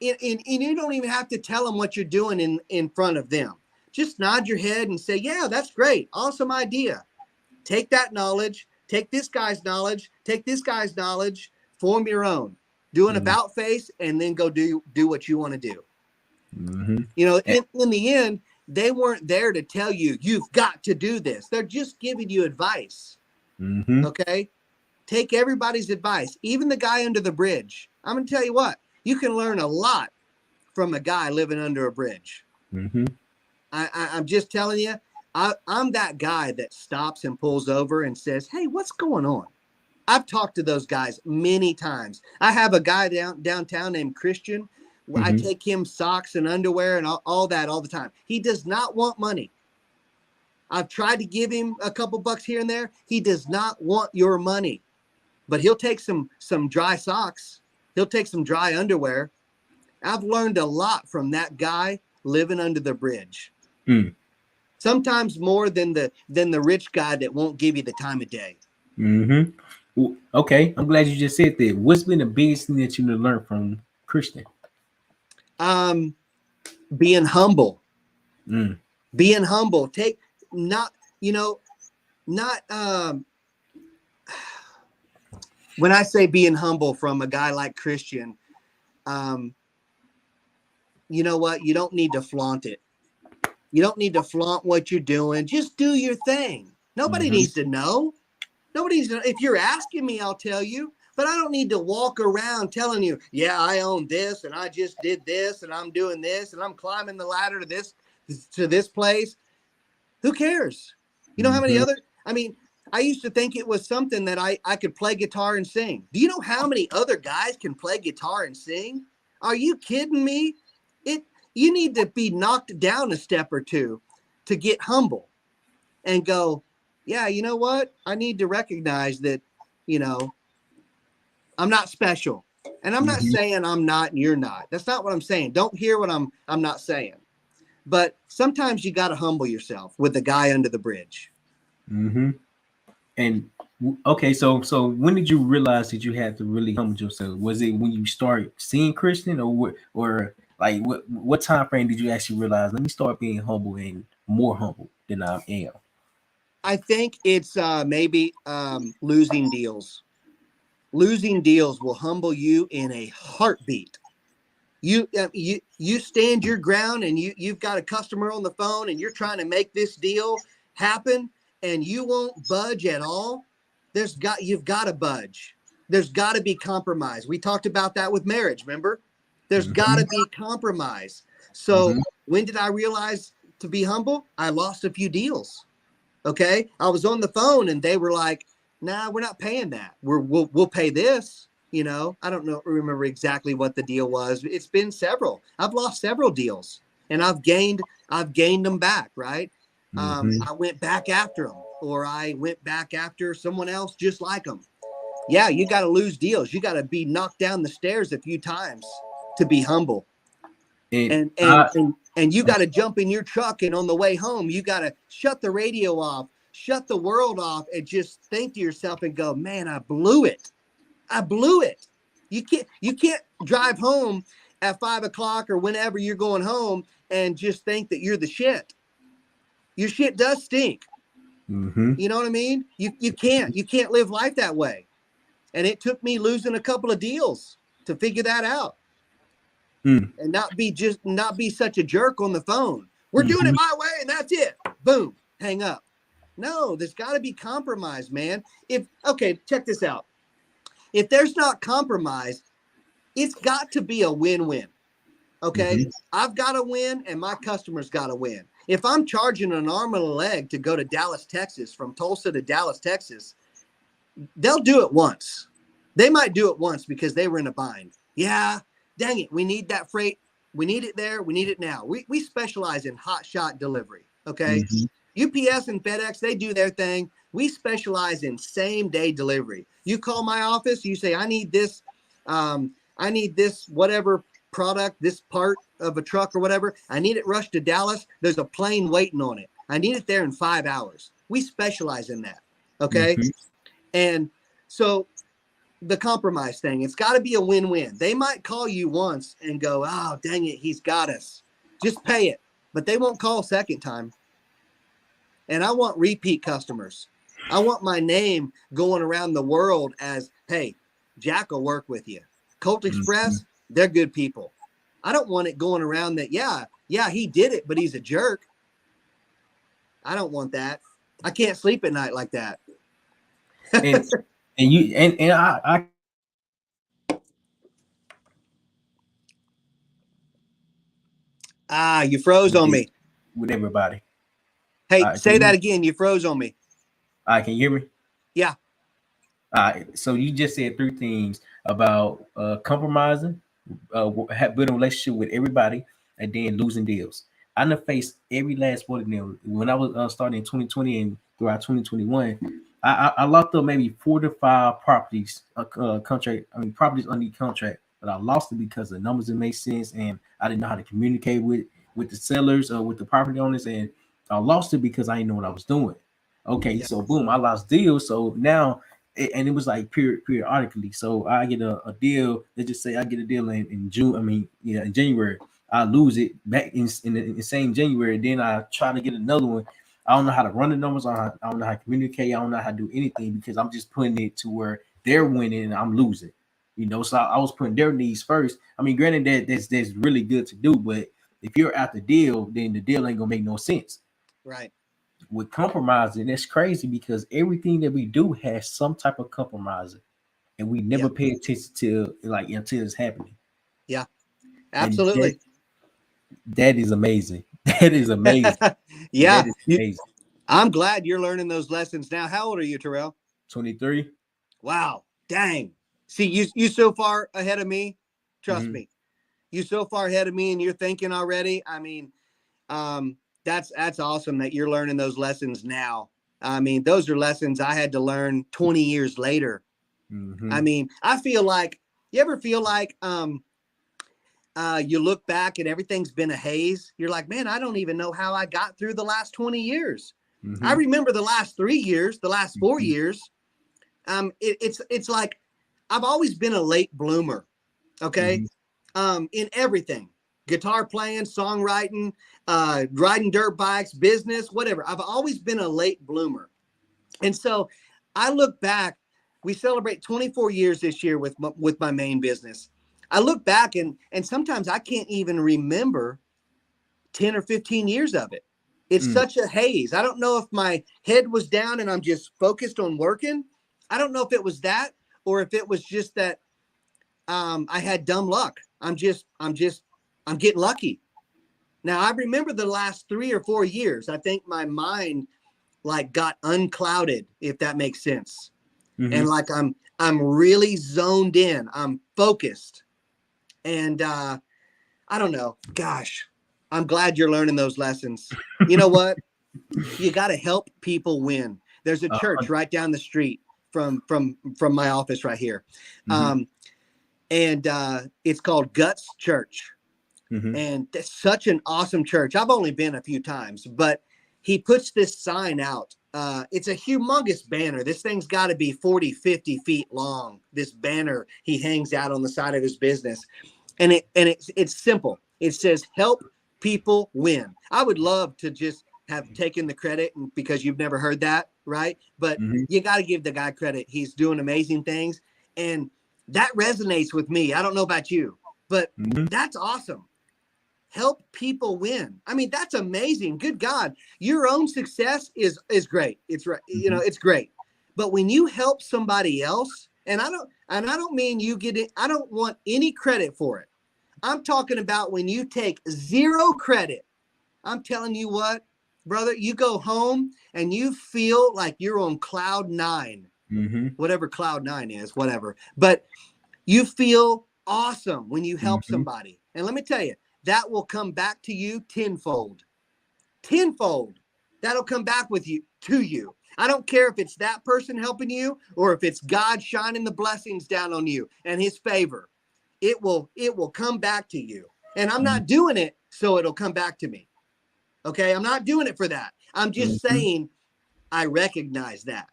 and you don't even have to tell them what you're doing in front of them. Just nod your head and say, yeah, that's great. Awesome idea. Take that knowledge, take this guy's knowledge, take this guy's knowledge, form your own. Do an about face and then go do what you want to do. In the end, they weren't there to tell you, you've got to do this. They're just giving you advice. Okay. Take everybody's advice, even the guy under the bridge. I'm going to tell you what, you can learn a lot from a guy living under a bridge. I'm just telling you, I'm that guy that stops and pulls over and says, hey, what's going on? I've talked to those guys many times. I have a guy downtown named Christian. I take him socks and underwear and all that all the time. He does not want money. I've tried to give him a couple bucks here and there. He does not want your money, but he'll take some dry socks. He'll take some dry underwear. I've learned a lot from that guy living under the bridge. Sometimes more than the rich guy that won't give you the time of day. Okay, I'm glad you just said that. What's been the biggest thing that you learned from Christian? Being humble. Being humble. When I say being humble from a guy like Christian, you know what? You don't need to flaunt it. You don't need to flaunt what you're doing. Just do your thing. Nobody Mm-hmm. needs to know. Nobody's gonna, if you're asking me, I'll tell you, but I don't need to walk around telling you, yeah, I own this and I just did this and I'm doing this and I'm climbing the ladder to this place. Who cares? You know how many Mm-hmm. other, I mean, I used to think it was something that I could play guitar and sing. Do you know how many other guys can play guitar and sing? Are you kidding me? It You need to be knocked down a step or two to get humble and go, yeah, you know what? I need to recognize that, you know, I'm not special. And I'm not Mm-hmm. saying I'm not and you're not. That's not what I'm saying. Don't hear what I'm not saying. But sometimes you got to humble yourself with the guy under the bridge. Mm-hmm. And okay, so when did you realize that you had to really humble yourself? Was it when you started seeing Christian, or what, or like what time frame did you actually realize? Let me start being humble and more humble than I am. I think it's maybe losing deals. Losing deals will humble you in a heartbeat. You stand your ground and you've got a customer on the phone and you're trying to make this deal happen and you won't budge at all. You've got to budge. There's got to be compromise. We talked about that with marriage, remember? There's got Mm-hmm. to be compromise. So Mm-hmm. when did I realize to be humble? I lost a few deals. Okay. I was on the phone and they were like, nah, we're not paying that. We'll pay this. You know, I don't remember exactly what the deal was. It's been several. I've lost several deals and I've gained them back. Right. Mm-hmm. I went back after them or I went back after someone else just like them. Yeah. You got to lose deals. You got to be knocked down the stairs a few times to be humble. And and and and and you got to jump in your truck and on the way home you got to shut the radio off, shut the world off, and just think to yourself and go, man, I blew it. You can't drive home at 5 o'clock or whenever you're going home and just think that you're the shit. Your shit does stink. mm-hmm. You know what I mean? You can't live life that way. And it took me losing a couple of deals to figure that out. Mm. And not be such a jerk on the phone. We're doing Mm-hmm. it my way and that's it. Boom, hang up. No, there's got to be compromise, man. Okay, check this out. If there's not compromise, it's got to be a win-win. Okay? Mm-hmm. I've got to win and my customers got to win. If I'm charging an arm and a leg to go to Dallas, Texas, from Tulsa to Dallas, Texas, they'll do it once. They might do it once because they were in a bind. Yeah, dang it. We need that freight. We need it there. We need it now. We specialize in hot shot delivery. Okay. Mm-hmm. UPS and FedEx, they do their thing. We specialize in same day delivery. You call my office, you say, I need this, whatever product, this part of a truck or whatever. I need it rushed to Dallas. There's a plane waiting on it. I need it there in 5 hours. We specialize in that. Okay. Mm-hmm. And so the compromise thing, it's got to be a win-win. They might call you once and go, oh, dang it, he's got us. Just pay it. But they won't call a second time. And I want repeat customers. I want my name going around the world as, hey, Jack will work with you. Colt Mm-hmm. Express, they're good people. I don't want it going around that, yeah, he did it, but he's a jerk. I don't want that. I can't sleep at night like that. and you and I You froze on me. with everybody. Hey, Can say that you again. You froze on me. can you hear me? Yeah. So you just said three things about compromising, building a relationship with everybody, and then losing deals. I done faced every last one of them. When I was starting in 2020 and throughout 2021, I locked up maybe 4 to 5 properties, contract. I mean properties under contract, but I lost it because the numbers didn't make sense, and I didn't know how to communicate with the sellers or with the property owners, and I lost it because I didn't know what I was doing. Okay, Yeah. so boom, I lost deals. So now and it was like periodically. So I get a deal. Let's just say I get a deal in June. I mean, yeah, in January. I lose it back in the same January. Then I try to get another one. I don't know how to run the numbers. I don't know how to communicate. I don't know how to do anything because I'm just putting it to where they're winning and I'm losing. So I was putting their needs first. I mean, granted that's really good to do, but If you're out the deal, then the deal ain't gonna make no sense. Right. With compromising, that's crazy because everything that we do has some type of compromising, and we Yeah. never pay attention to like until it's happening. Yeah. And that Absolutely. that is amazing. That is amazing. Yeah. That is You, amazing. I'm glad you're learning those lessons now. How old are you, Terrell? 23. Wow. Dang. See, you so far ahead of me. Trust Mm-hmm. me. You so far ahead of me and you're thinking already. I mean, that's awesome that you're learning those lessons now. I mean, those are lessons I had to learn 20 years later. I Mm-hmm. mean, I feel like you ever feel like you look back and everything's been a haze. You're like, man, I don't even know how I got through the last 20 years. I Mm-hmm. remember the last 3 years, the last 4 years. It's like I've always been a late bloomer. Okay. Mm-hmm. In everything, guitar playing, songwriting, riding dirt bikes, business, whatever. I've always been a late bloomer. And so I look back, we celebrate 24 years this year with my main business. I look back and sometimes I can't even remember 10 or 15 years of it. It's Mm. such a haze. I don't know if my head was down and I'm just focused on working. I don't know if it was that or if it was just that I had dumb luck. I'm getting lucky. Now I remember the last 3 or 4 years. I think my mind like got unclouded, if that makes sense. And Mm-hmm. like I'm really zoned in. I'm focused. And I don't know. Gosh, I'm glad you're learning those lessons. You know what? You got to help people win. There's a Uh, church right down the street from my office right here. mm-hmm. And it's called Guts Church. Mm-hmm. And it's such an awesome church. I've only been a few times, but he puts this sign out. It's a humongous banner. This thing's got to be 40, 50 feet long. This banner he hangs out on the side of his business. And it's simple. It says, help people win. I would love to just have taken the credit because you've never heard that, right? But Mm-hmm. you got to give the guy credit. He's doing amazing things. And that resonates with me. I don't know about you, but Mm-hmm. that's awesome. Help people win. I mean, that's amazing. Good God. Your own success is great. It's right. You know, Mm-hmm. it's great. But when you help somebody else, and I don't mean you get it, I don't want any credit for it. I'm talking about when you take zero credit. I'm telling you what, brother, you go home and you feel like you're on cloud nine, Mm-hmm. whatever cloud nine is, whatever. But you feel awesome when you help Mm-hmm. somebody. And let me tell you, that will come back to you tenfold. Tenfold. That'll come back with you to you. I don't care if it's that person helping you or if it's God shining the blessings down on you and his favor. It will come back to you. And I'm not doing it so it'll come back to me. Okay? I'm not doing it for that. I'm just Mm-hmm. saying I recognize that.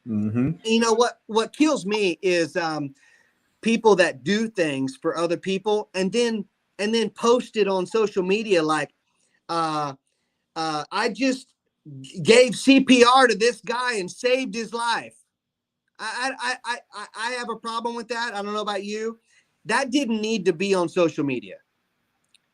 Mm-hmm. You know what kills me is people that do things for other people and then post it on social media like I just gave CPR to this guy and saved his life. I have a problem with that. I don't know about you. That didn't need to be on social media.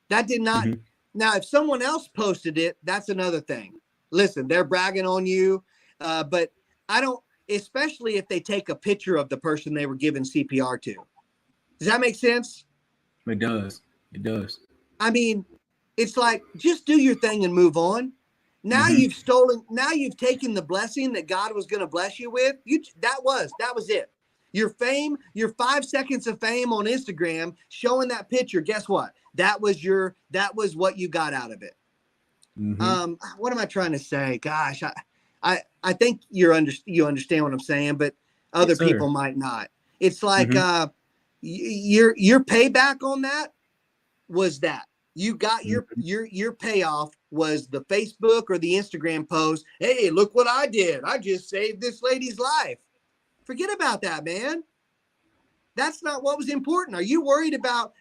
That did not. Mm-hmm. Now, if someone else posted it, that's another thing. Listen, they're bragging on you, but I don't. Especially if they take a picture of the person they were giving CPR to. Does that make sense? It does. It does. I mean, it's like just do your thing and move on. Now Mm-hmm. you've stolen. Now you've taken the blessing that God was going to bless you with. That was it. Your fame, your 5 seconds of fame on Instagram, showing that picture. Guess what? That was what you got out of it. Mm-hmm. What am I trying to say? Gosh, I think you understand what I'm saying, but other Yes, sir. people might not. It's like Mm-hmm. your payback on that was that you got Mm-hmm. your payoff was the Facebook or the Instagram post. Hey, look what I did. I just saved this lady's life. Forget about that, man. That's not what was important. Were you worried about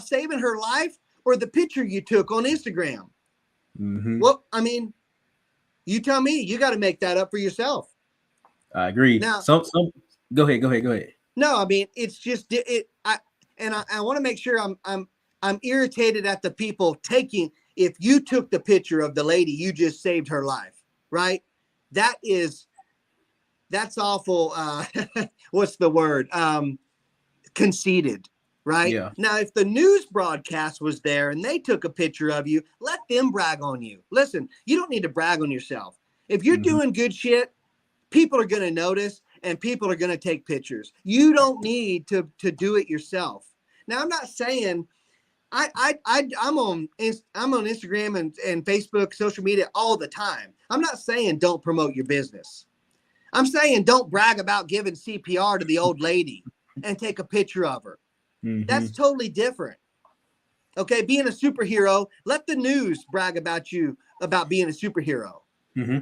saving her life or the picture you took on Instagram? Mm-hmm. Well, I mean, you tell me, you got to make that up for yourself. I agree. Now, Some. Go ahead. Go ahead. Go ahead. no, I mean, it's just I want to make sure I'm I'm irritated at the people taking, if you took the picture of the lady, you just saved her life, right? That's awful. What's the word? Conceited, right? Yeah. Now, if the news broadcast was there and they took a picture of you, let them brag on you. Listen, you don't need to brag on yourself. If you're Mm-hmm. doing good shit, people are going to notice and people are going to take pictures. You don't need to do it yourself. Now, I'm not saying I'm on Instagram and Facebook, social media all the time. I'm not saying don't promote your business. I'm saying don't brag about giving CPR to the old lady and take a picture of her. Mm-hmm. That's totally different. Okay, being a superhero, let the news brag about you about being a superhero. Mm-hmm.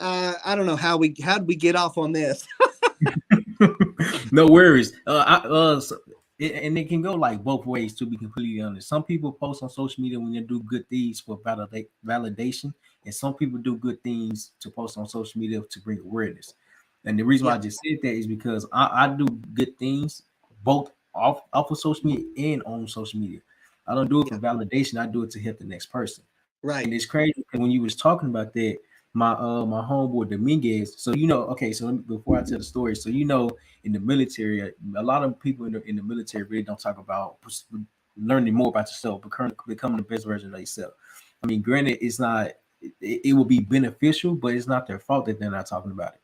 I don't know how did we get off on this? No worries. And it can go like both ways, to be completely honest. Some people post on social media when they do good things for validation, and some people do good things to post on social media to bring awareness. And the reason why Yeah, I just said that is because I do good things both off of social media and on social media. I don't do it for yeah, validation. I do it to help the next person. right. And it's crazy because when you was talking about that, my homeboy Dominguez. So okay. So before I tell the story, so in the military, a lot of people in the military really don't talk about learning more about yourself, becoming the best version of yourself. I mean, granted, it's not. It will be beneficial, but it's not their fault that they're not talking about it.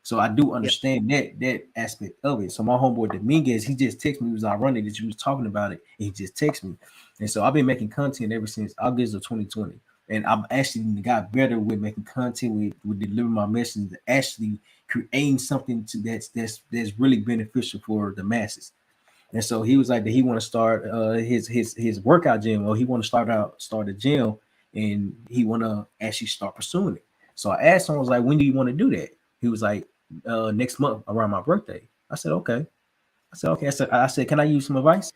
So I do Yeah, understand that aspect of it. So my homeboy Dominguez, he just texted me. He was ironic that you was talking about it. And he just texted me, and so I've been making content ever since August of 2020. And I've actually got better with making content, with delivering my message, actually creating something that's really beneficial for the masses. And so he was like that he want to start his workout gym, or he want to start a gym, and he want to actually start pursuing it. So I asked him, I was like, when do you want to do that? He was like, next month around my birthday. I said, okay. I said, can I use some advice?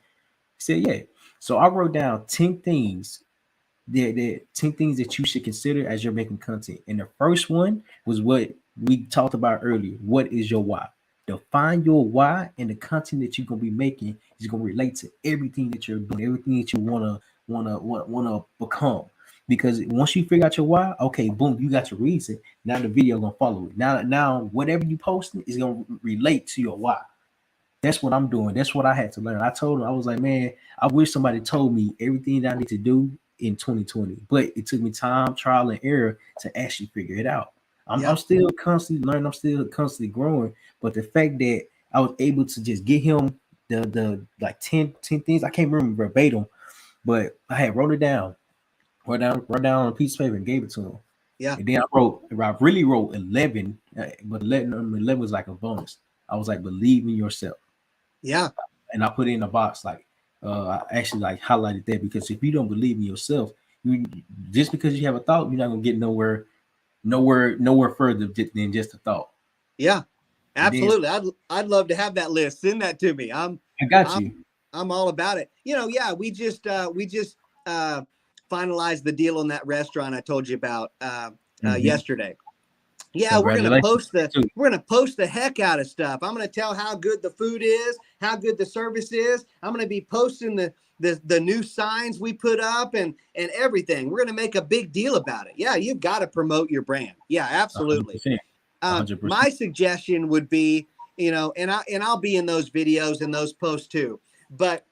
He said, yeah. So I wrote down 10 things, the 10 things that you should consider as you're making content. And the first one was what we talked about earlier. What is your why? Define your why, and the content that you're gonna be making is gonna relate to everything that you're doing, everything that you wanna become. Because once you figure out your why, okay, boom, you got your reason. Now the video gonna follow it. Now whatever you posting is gonna relate to your why. That's what I'm doing. That's what I had to learn. I told him, I was like, man, I wish somebody told me everything that I need to do in 2020. But it took me time, trial, and error to actually figure it out. I'm yeah, still constantly learning. I'm still constantly growing. But the fact that I was able to just get him the like 10 things, I can't remember verbatim, but I had wrote it down, wrote down on a piece of paper and gave it to him. yeah, And then I really wrote 11, but 11 was like a bonus. I was like, believe in yourself. yeah. And I put it in a box like I actually like highlighted that, because if you don't believe in yourself, you just because you have a thought, you're not gonna get nowhere further than just a thought. Yeah, And then absolutely. I'd love to have that list. Send that to me. I got I'm you. I'm all about it. Yeah, we just uh finalized the deal on that restaurant I told you about Hmm. yesterday. Yeah, Congratulations too. we're gonna post the heck out of stuff. I'm gonna tell how good the food is, how good the service is. I'm gonna be posting the new signs we put up and everything. We're gonna make a big deal about it. Yeah, you've got to promote your brand. Yeah, absolutely. 100%. 100%. My suggestion would be, I'll be in those videos and those posts too. But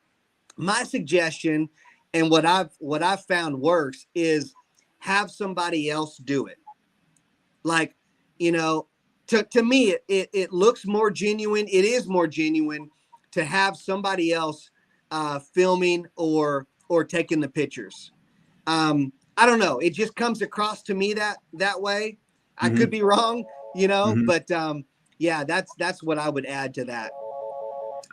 my suggestion and what I've found works is have somebody else do it. Like, you know, to me, it looks more genuine. It is more genuine to have somebody else filming or taking the pictures. I don't know. It just comes across to me that way. I could Hmm. be wrong, Hmm. but yeah, that's what I would add to that.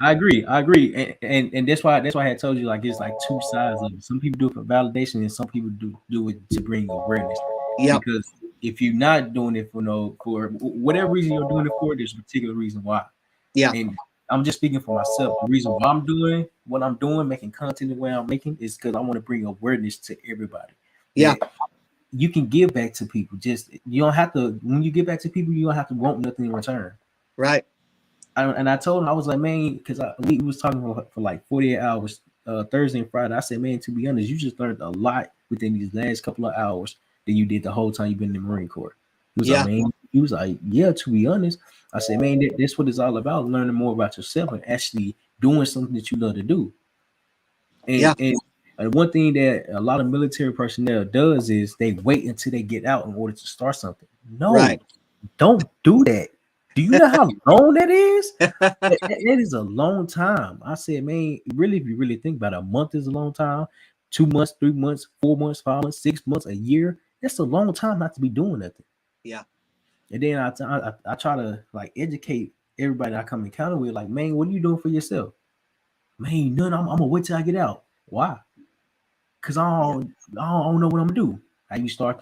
I agree. I agree. And that's why I had told you, like, it's like two sides of it. Some people do it for validation, and some people do it to bring awareness. Yep. Because if you're not doing it for whatever reason you're doing it for, there's a particular reason why. Yeah. And I'm just speaking for myself. The reason why I'm doing what I'm doing, making content the way I'm making, is because I want to bring awareness to everybody. Yeah. That you can give back to people. Just you don't have to. When you give back to people, you don't have to want nothing in return. Right. And I told him, I was like, man, because we was talking for like 48 hours Thursday and Friday. I said, man, to be honest, you just learned a lot within these last couple of hours than you did the whole time you've been in the Marine Corps. He was like, Yeah. man, he was like, yeah, to be honest. I said, man, that's what it's all about, learning more about yourself and actually doing something that you love to do. Yeah. And one thing that a lot of military personnel does is they wait until they get out in order to start something. No, Right. don't do that. Do you know how long that is? It is a long time. I said, man, really, if you really think about it, a month is a long time. 2 months, 3 months, 4 months, 5 months, 6 months, a year. That's a long time not to be doing nothing. Yeah. And then I try to like educate everybody that I come encounter with, like, man, what are you doing for yourself? Man, none. I'm gonna wait till I get out. Why? Cause Yeah. I don't know what I'm gonna do. How you try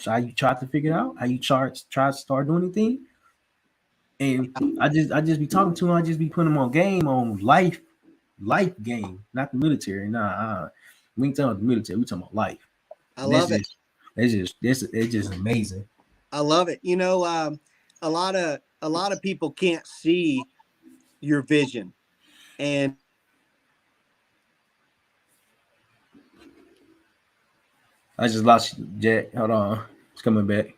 to figure it out? How you try to start doing anything? And I just be talking to him. I just be putting him on game on life game, not the military. Nah, we ain't talking about the military. We talking about life. I And that's love it. just it's just amazing. I love it. A lot of people can't see your vision, and I just lost Jack. Hold on, it's coming back.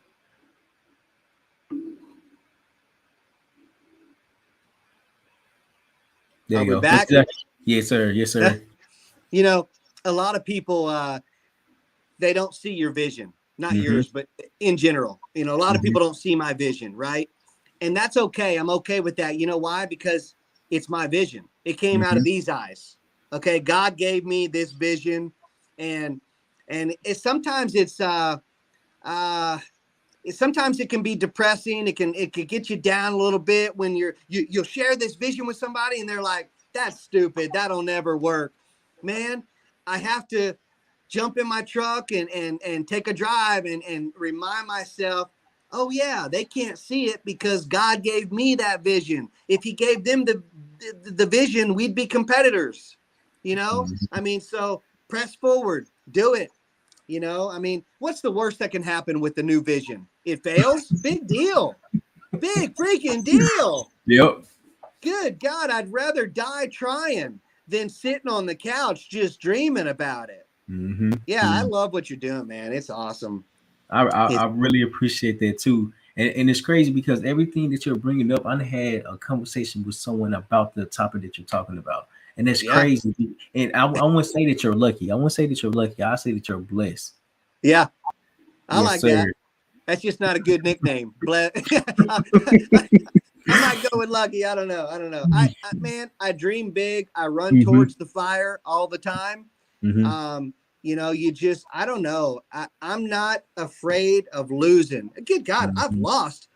There are you we go. What's back? that? Yes, sir. Yes, sir. you know, a lot of people they don't see your vision, not Mm-hmm. yours, but in general. A lot of Mm-hmm. people don't see my vision, right? And that's okay. I'm okay with that. You know why? Because it's my vision. It came out Mm-hmm. of these eyes. Okay, God gave me this vision, and sometimes uh sometimes it can be depressing. It can get you down a little bit when you'll share this vision with somebody and they're like, that's stupid, that'll never work. Man, I have to jump in my truck and take a drive and remind myself, oh yeah, they can't see it because God gave me that vision. If he gave them the vision, we'd be competitors. I mean, so press forward, do it. What's the worst that can happen with the new vision? It fails? Big deal. Big freaking deal. Yep. Good God, I'd rather die trying than sitting on the couch just dreaming about it. Mm-hmm. Yeah, I Mm-hmm. love what you're doing, man. It's awesome. I It's really appreciate that too. And it's crazy because everything that you're bringing up, I had a conversation with someone about the topic that you're talking about. And that's yeah, crazy. And I won't say that you're lucky. I won't say that you're lucky. I say that you're blessed. yeah. I Yes, like that. sir. That's just not a good nickname. I might go with lucky. I don't know. Man, I dream big. I run Mm-hmm. towards the fire all the time. Mm-hmm. I don't know. I'm not afraid of losing. Good God, I've Mm-hmm. lost.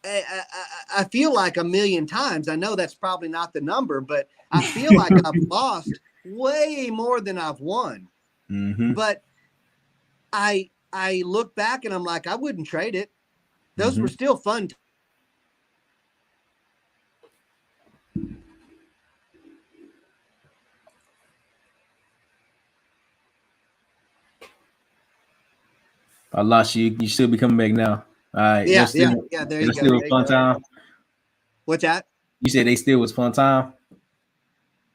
I feel like a million times. I know that's probably not the number, but I feel like I've lost way more than I've won. Mm-hmm. But I look back and I'm like, I wouldn't trade it. Those Mm-hmm. were still fun. I lost you. You should be coming back now. All right. Yeah, yeah, yeah. There you It go. still was There you fun go. time. What's that? You said they still was fun time.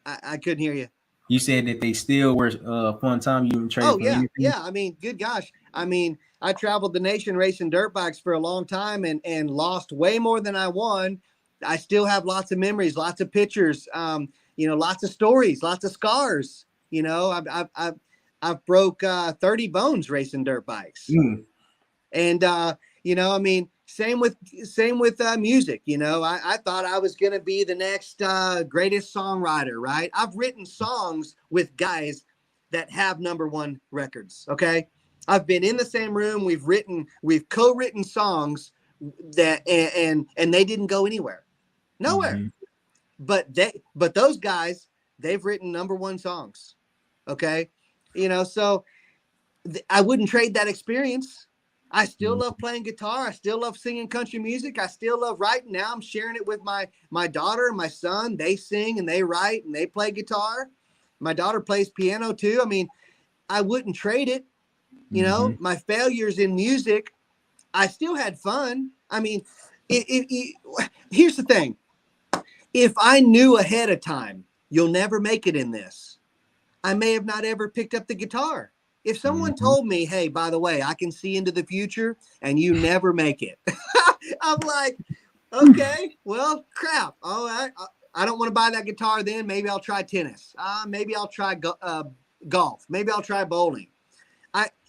I couldn't hear you. You said that they still were fun time. You didn't trade Oh for yeah, anything. yeah. Good gosh. I traveled the nation racing dirt bikes for a long time and lost way more than I won. I still have lots of memories, lots of pictures, lots of stories, lots of scars. I've broke 30 bones racing dirt bikes. Mm. And same with music. I thought I was gonna be the next greatest songwriter, right? I've written songs with guys that have number one records. Okay, I've been in the same room. We've co-written songs that and they didn't go nowhere. Mm-hmm. But those guys, they've written number one songs. Okay, so I wouldn't trade that experience. I still love playing guitar. I still love singing country music. I still love writing. Now I'm sharing it with my daughter and my son. They sing and they write and they play guitar. My daughter plays piano too. I wouldn't trade it. Mm-hmm. My failures in music, I still had fun. Here's the thing. If I knew ahead of time, you'll never make it in this. I may have not ever picked up the guitar. If someone told me, hey, by the way, I can see into the future and you never make it, I'm like, okay, well, crap. All right. I don't want to buy that guitar then. Maybe I'll try tennis. Maybe I'll try golf. Maybe I'll try bowling.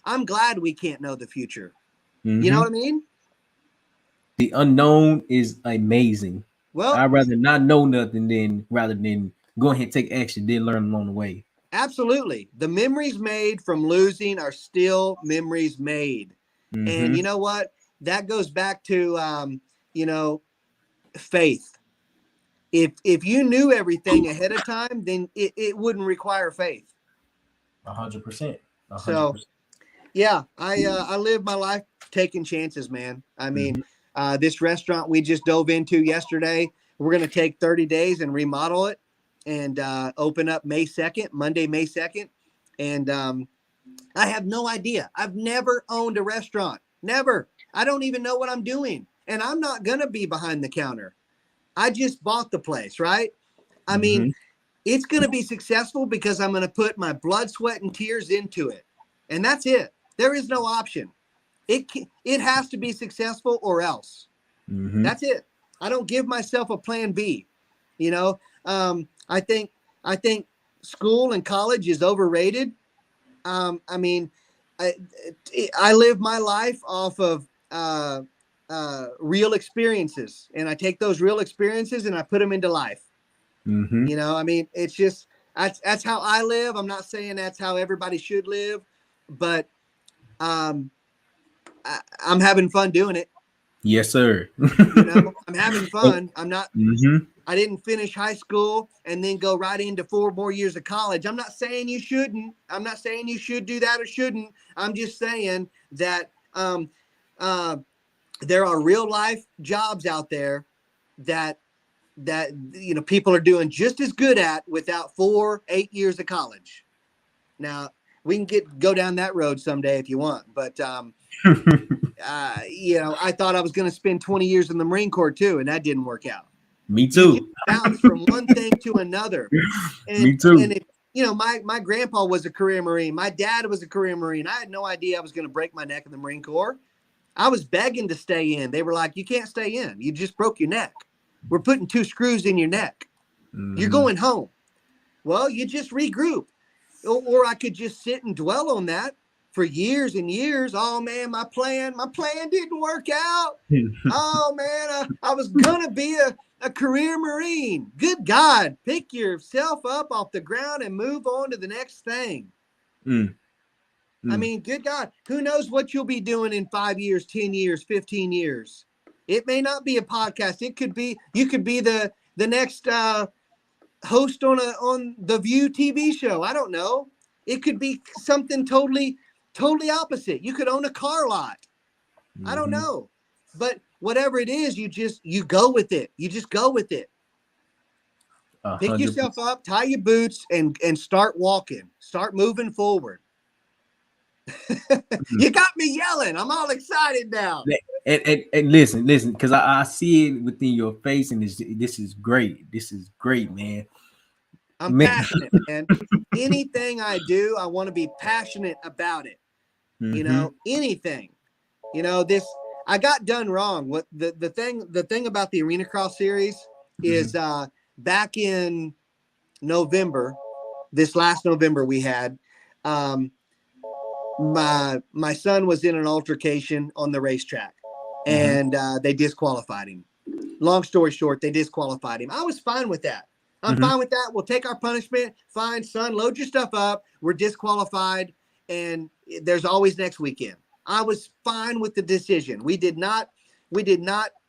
I'm glad we can't know the future. You know what I mean? The unknown is amazing. Well, I'd rather not know nothing rather than go ahead and take action, then learn along the way. absolutely. The memories made from losing are still memories made. And you know what? That goes back to, faith. If you knew everything ahead of time, then it wouldn't require faith. 100%. So, yeah, I live my life taking chances, man. I mean, this restaurant we just dove into yesterday, we're going to take 30 days and remodel it and open up May 2nd, Monday, May 2nd. And I have no idea. I've never owned a restaurant. Never. I don't even know what I'm doing. And I'm not going to be behind the counter. I just bought the place, right? I mean, it's going to be successful because I'm going to put my blood, sweat, and tears into it. And that's it. There is no option. It has to be successful or else. That's it. I don't give myself a plan B. You know, I think school and college is overrated. I mean, I live my life off of real experiences, and I take those real experiences and I put them into life. You know, I mean, it's just that's how I live. I'm not saying that's how everybody should live, but I'm having fun doing it. Yes, sir. You know, I'm having fun. I'm not. I didn't finish high school and then go right into 4 more years of college. I'm not saying you shouldn't. I'm not saying you should do that or shouldn't. I'm just saying that there are real life jobs out there that people are doing just as good at without 8 years of college. Now we can go down that road someday if you want, but I thought I was going to spend 20 years in the Marine Corps too, and that didn't work out. Me too. You just bounce from one thing to another. And, Me too. And my grandpa was a career Marine. My dad was a career Marine. I had no idea I was going to break my neck in the Marine Corps. I was begging to stay in. They were like, you can't stay in. You just broke your neck. We're putting 2 screws in your neck. You're going home. Well, you just regroup. Or I could just sit and dwell on that for years and years. Oh man, my plan didn't work out. Oh man, I was gonna be a career Marine. Good God, pick yourself up off the ground and move on to the next thing. I mean, good God, who knows what you'll be doing in 5 years, 10 years, 15 years. It may not be a podcast. It could be, you could be the next host on the View TV show. I don't know. It could be something totally opposite. You could own a car lot. I don't know. But whatever it is, you go with it. You just go with it. 100%. Pick yourself up, tie your boots, and start walking. Start moving forward. You got me yelling. I'm all excited now. And listen, because I see it within your face, and this is great. This is great, man. I'm passionate, man. Anything I do, I want to be passionate about it. You know, anything. You know, I got done wrong. What the thing about the Arena Cross series is back in November, this last November we had, my son was in an altercation on the racetrack, and they disqualified him. Long story short, they disqualified him. I was fine with that. I'm fine with that. We'll take our punishment. Fine, son, load your stuff up. We're disqualified, and there's always next weekend. I was fine with the decision. We did not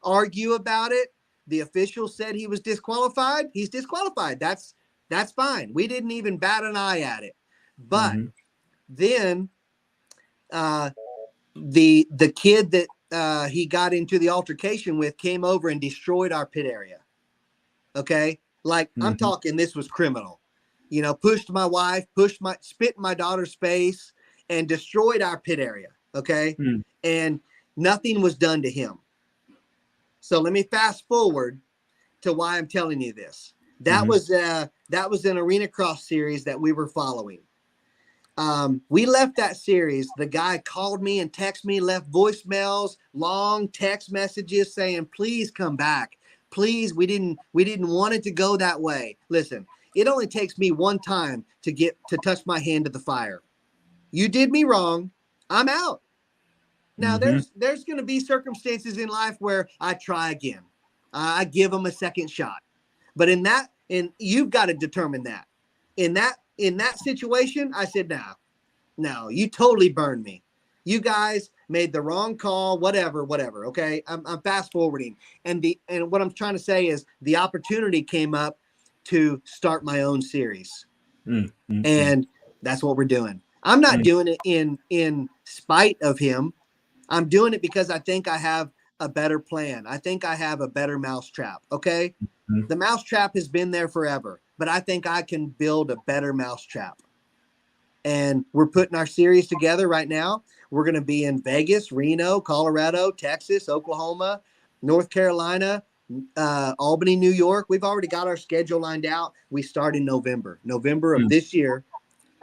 argue about it. The official said he was disqualified. He's disqualified. That's fine. We didn't even bat an eye at it. But then the kid that he got into the altercation with came over and destroyed our pit area. Okay? Like, I'm talking, this was criminal. You know, pushed my wife, spit in my daughter's face, and destroyed our pit area. Okay? And nothing was done to him. So let me fast forward to why I'm telling you this. That was an arena cross series that we were following. We left that series. The guy called me and texted me, left voicemails, long text messages saying, please come back. Please, we didn't want it to go that way. Listen, it only takes me one time to touch my hand to the fire. You did me wrong. I'm out. Now there's going to be circumstances in life where I try again. I give them a second shot. But and you've got to determine that. In that situation, I said, no, you totally burned me. You guys made the wrong call, whatever. Okay. I'm fast forwarding. And what I'm trying to say is the opportunity came up to start my own series. And that's what we're doing. I'm not doing it in spite of him. I'm doing it because I think I have a better plan. I think I have a better mousetrap. Okay. The mousetrap has been there forever, but I think I can build a better mousetrap. And we're putting our series together right now. We're going to be in Vegas, Reno, Colorado, Texas, Oklahoma, North Carolina, Albany, New York. We've already got our schedule lined out. We start in November of this year.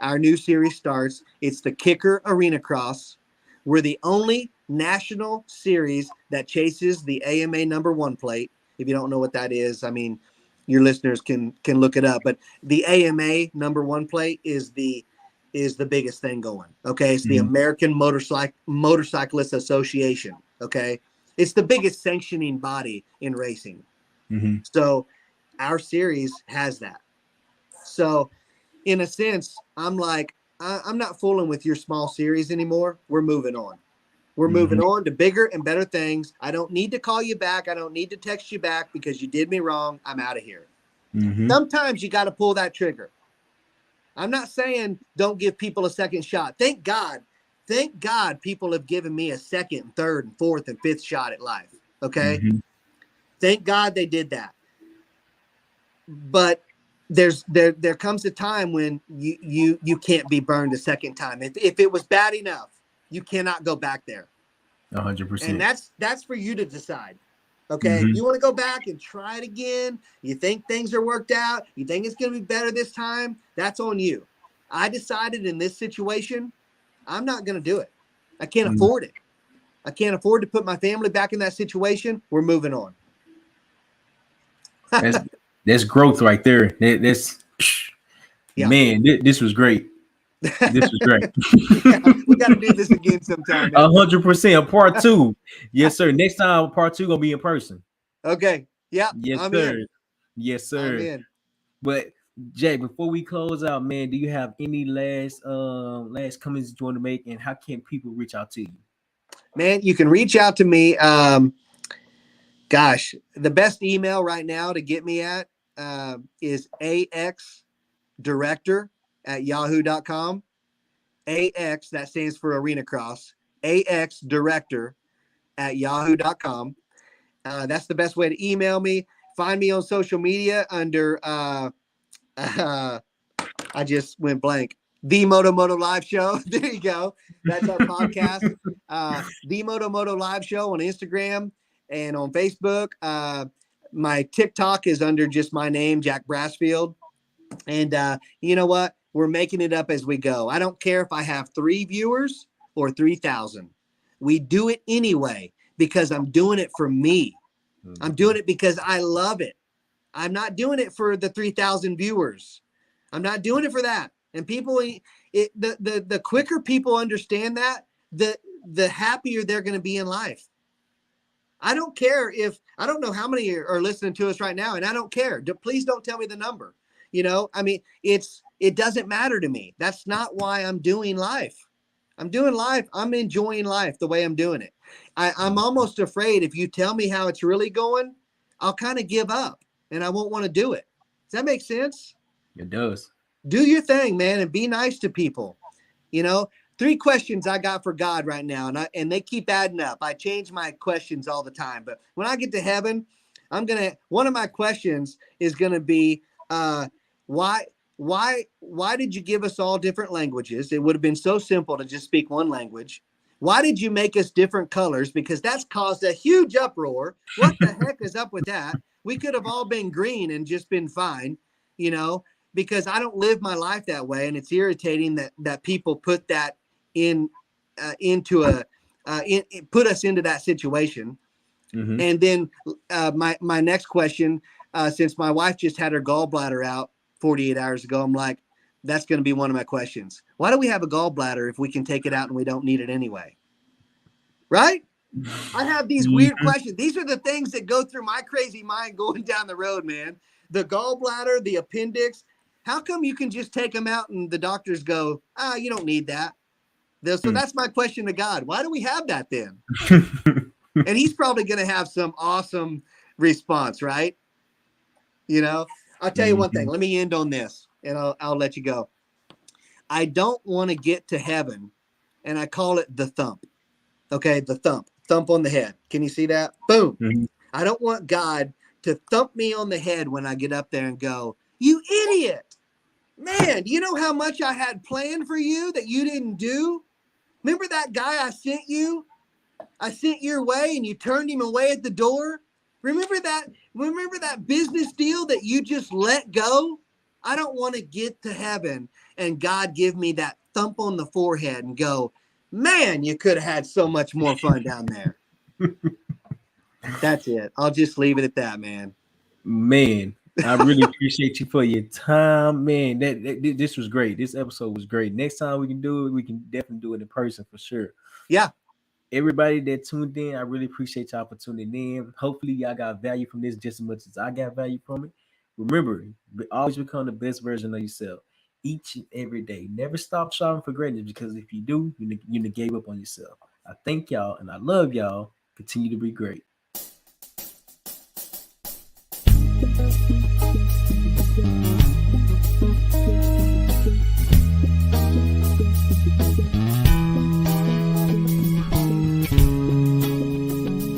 Our new series starts. It's the Kicker Arena Cross. We're the only national series that chases the AMA #1 plate. If you don't know what that is, I mean, your listeners can look it up. But the AMA #1 plate is the biggest thing going. Okay, it's the American Motorcyclist Association. Okay, it's the biggest sanctioning body in racing. So our series has that. So in a sense, I'm like, I'm not fooling with your small series anymore. We're moving on. We're moving on to bigger and better things. I don't need to call you back. I don't need to text you back because you did me wrong. I'm out of here. Sometimes you got to pull that trigger. I'm not saying don't give people a second shot. Thank God people have given me a second, third, and fourth, and fifth shot at life. Okay. Thank God they did that. But there comes a time when you can't be burned a second time. If it was bad enough, you cannot go back there. 100%. And that's for you to decide. Okay. If you want to go back and try it again, you think things are worked out, you think it's going to be better this time, that's on you. I decided in this situation, I'm not going to do it. I can't afford it. I can't afford to put my family back in that situation. We're moving on. That's growth right there. Man, this was great. This was great. We got to do this again sometime. 100%. Part 2. Yes, sir. Next time, part 2 gonna be in person. Okay. Yeah. Yes, I'm sir. in. Yes, sir. I'm in. But Jack, before we close out, man, do you have any last comments you want to make, and how can people reach out to you? Man, you can reach out to me. Gosh, the best email right now to get me at is axdirector@yahoo.com. AX, that stands for Arena Cross. axdirector@yahoo.com. That's the best way to email me. Find me on social media under I just went blank. The Moto Live Show. There you go. That's our podcast. The Moto Live Show on Instagram and on Facebook. My TikTok is under just my name, Jack Brassfield. And you know what? We're making it up as we go. I don't care if I have 3 viewers or 3,000. We do it anyway because I'm doing it for me. I'm doing it because I love it. I'm not doing it for the 3,000 viewers. I'm not doing it for that. And people, the quicker people understand that, the happier they're going to be in life. I don't care I don't know how many are listening to us right now, and I don't care. Please don't tell me the number. You know, I mean, it doesn't matter to me. That's not why I'm doing life. I'm doing life. I'm enjoying life the way I'm doing it. I'm almost afraid if you tell me how it's really going, I'll kind of give up and I won't want to do it. Does that make sense? It does. Do your thing, man, and be nice to people. You know, 3 questions I got for God right now, and they keep adding up. I change my questions all the time, but when I get to heaven, one of my questions is gonna be, why did you give us all different languages? It would have been so simple to just speak one language. Why did you make us different colors? Because that's caused a huge uproar. What the heck is up with that? We could have all been green and just been fine, you know, because I don't live my life that way. And it's irritating that people put that put us into that situation. Mm-hmm. And then my next question, since my wife just had her gallbladder out 48 hours ago, I'm like, that's going to be one of my questions. Why do we have a gallbladder if we can take it out and we don't need it anyway? Right? I have these weird questions. These are the things that go through my crazy mind going down the road, man. The gallbladder, the appendix. How come you can just take them out and the doctors go, you don't need that? So that's my question to God. Why do we have that then? And he's probably going to have some awesome response, right? You know, I'll tell you one thing. Let me end on this. And I'll let you go. I don't want to get to heaven, and I call it the thump. Okay, the thump on the head. Can you see that? Boom. Mm-hmm. I don't want God to thump me on the head when I get up there and go, you idiot. Man, do you know how much I had planned for you that you didn't do? Remember that guy I sent you? I sent your way and you turned him away at the door? Remember that business deal that you just let go? I don't want to get to heaven and God give me that thump on the forehead and go, man, you could have had so much more fun down there. That's it. I'll just leave it at that, man. Man, I really appreciate you for your time, man. This was great. This episode was great. Next time we can do it, we can definitely do it in person for sure. Yeah. Everybody that tuned in, I really appreciate y'all for tuning in. Hopefully, y'all got value from this just as much as I got value from it. Remember, always become the best version of yourself each and every day. Never stop striving for greatness, because if you do, you gave up on yourself. I thank y'all and I love y'all. Continue to be great.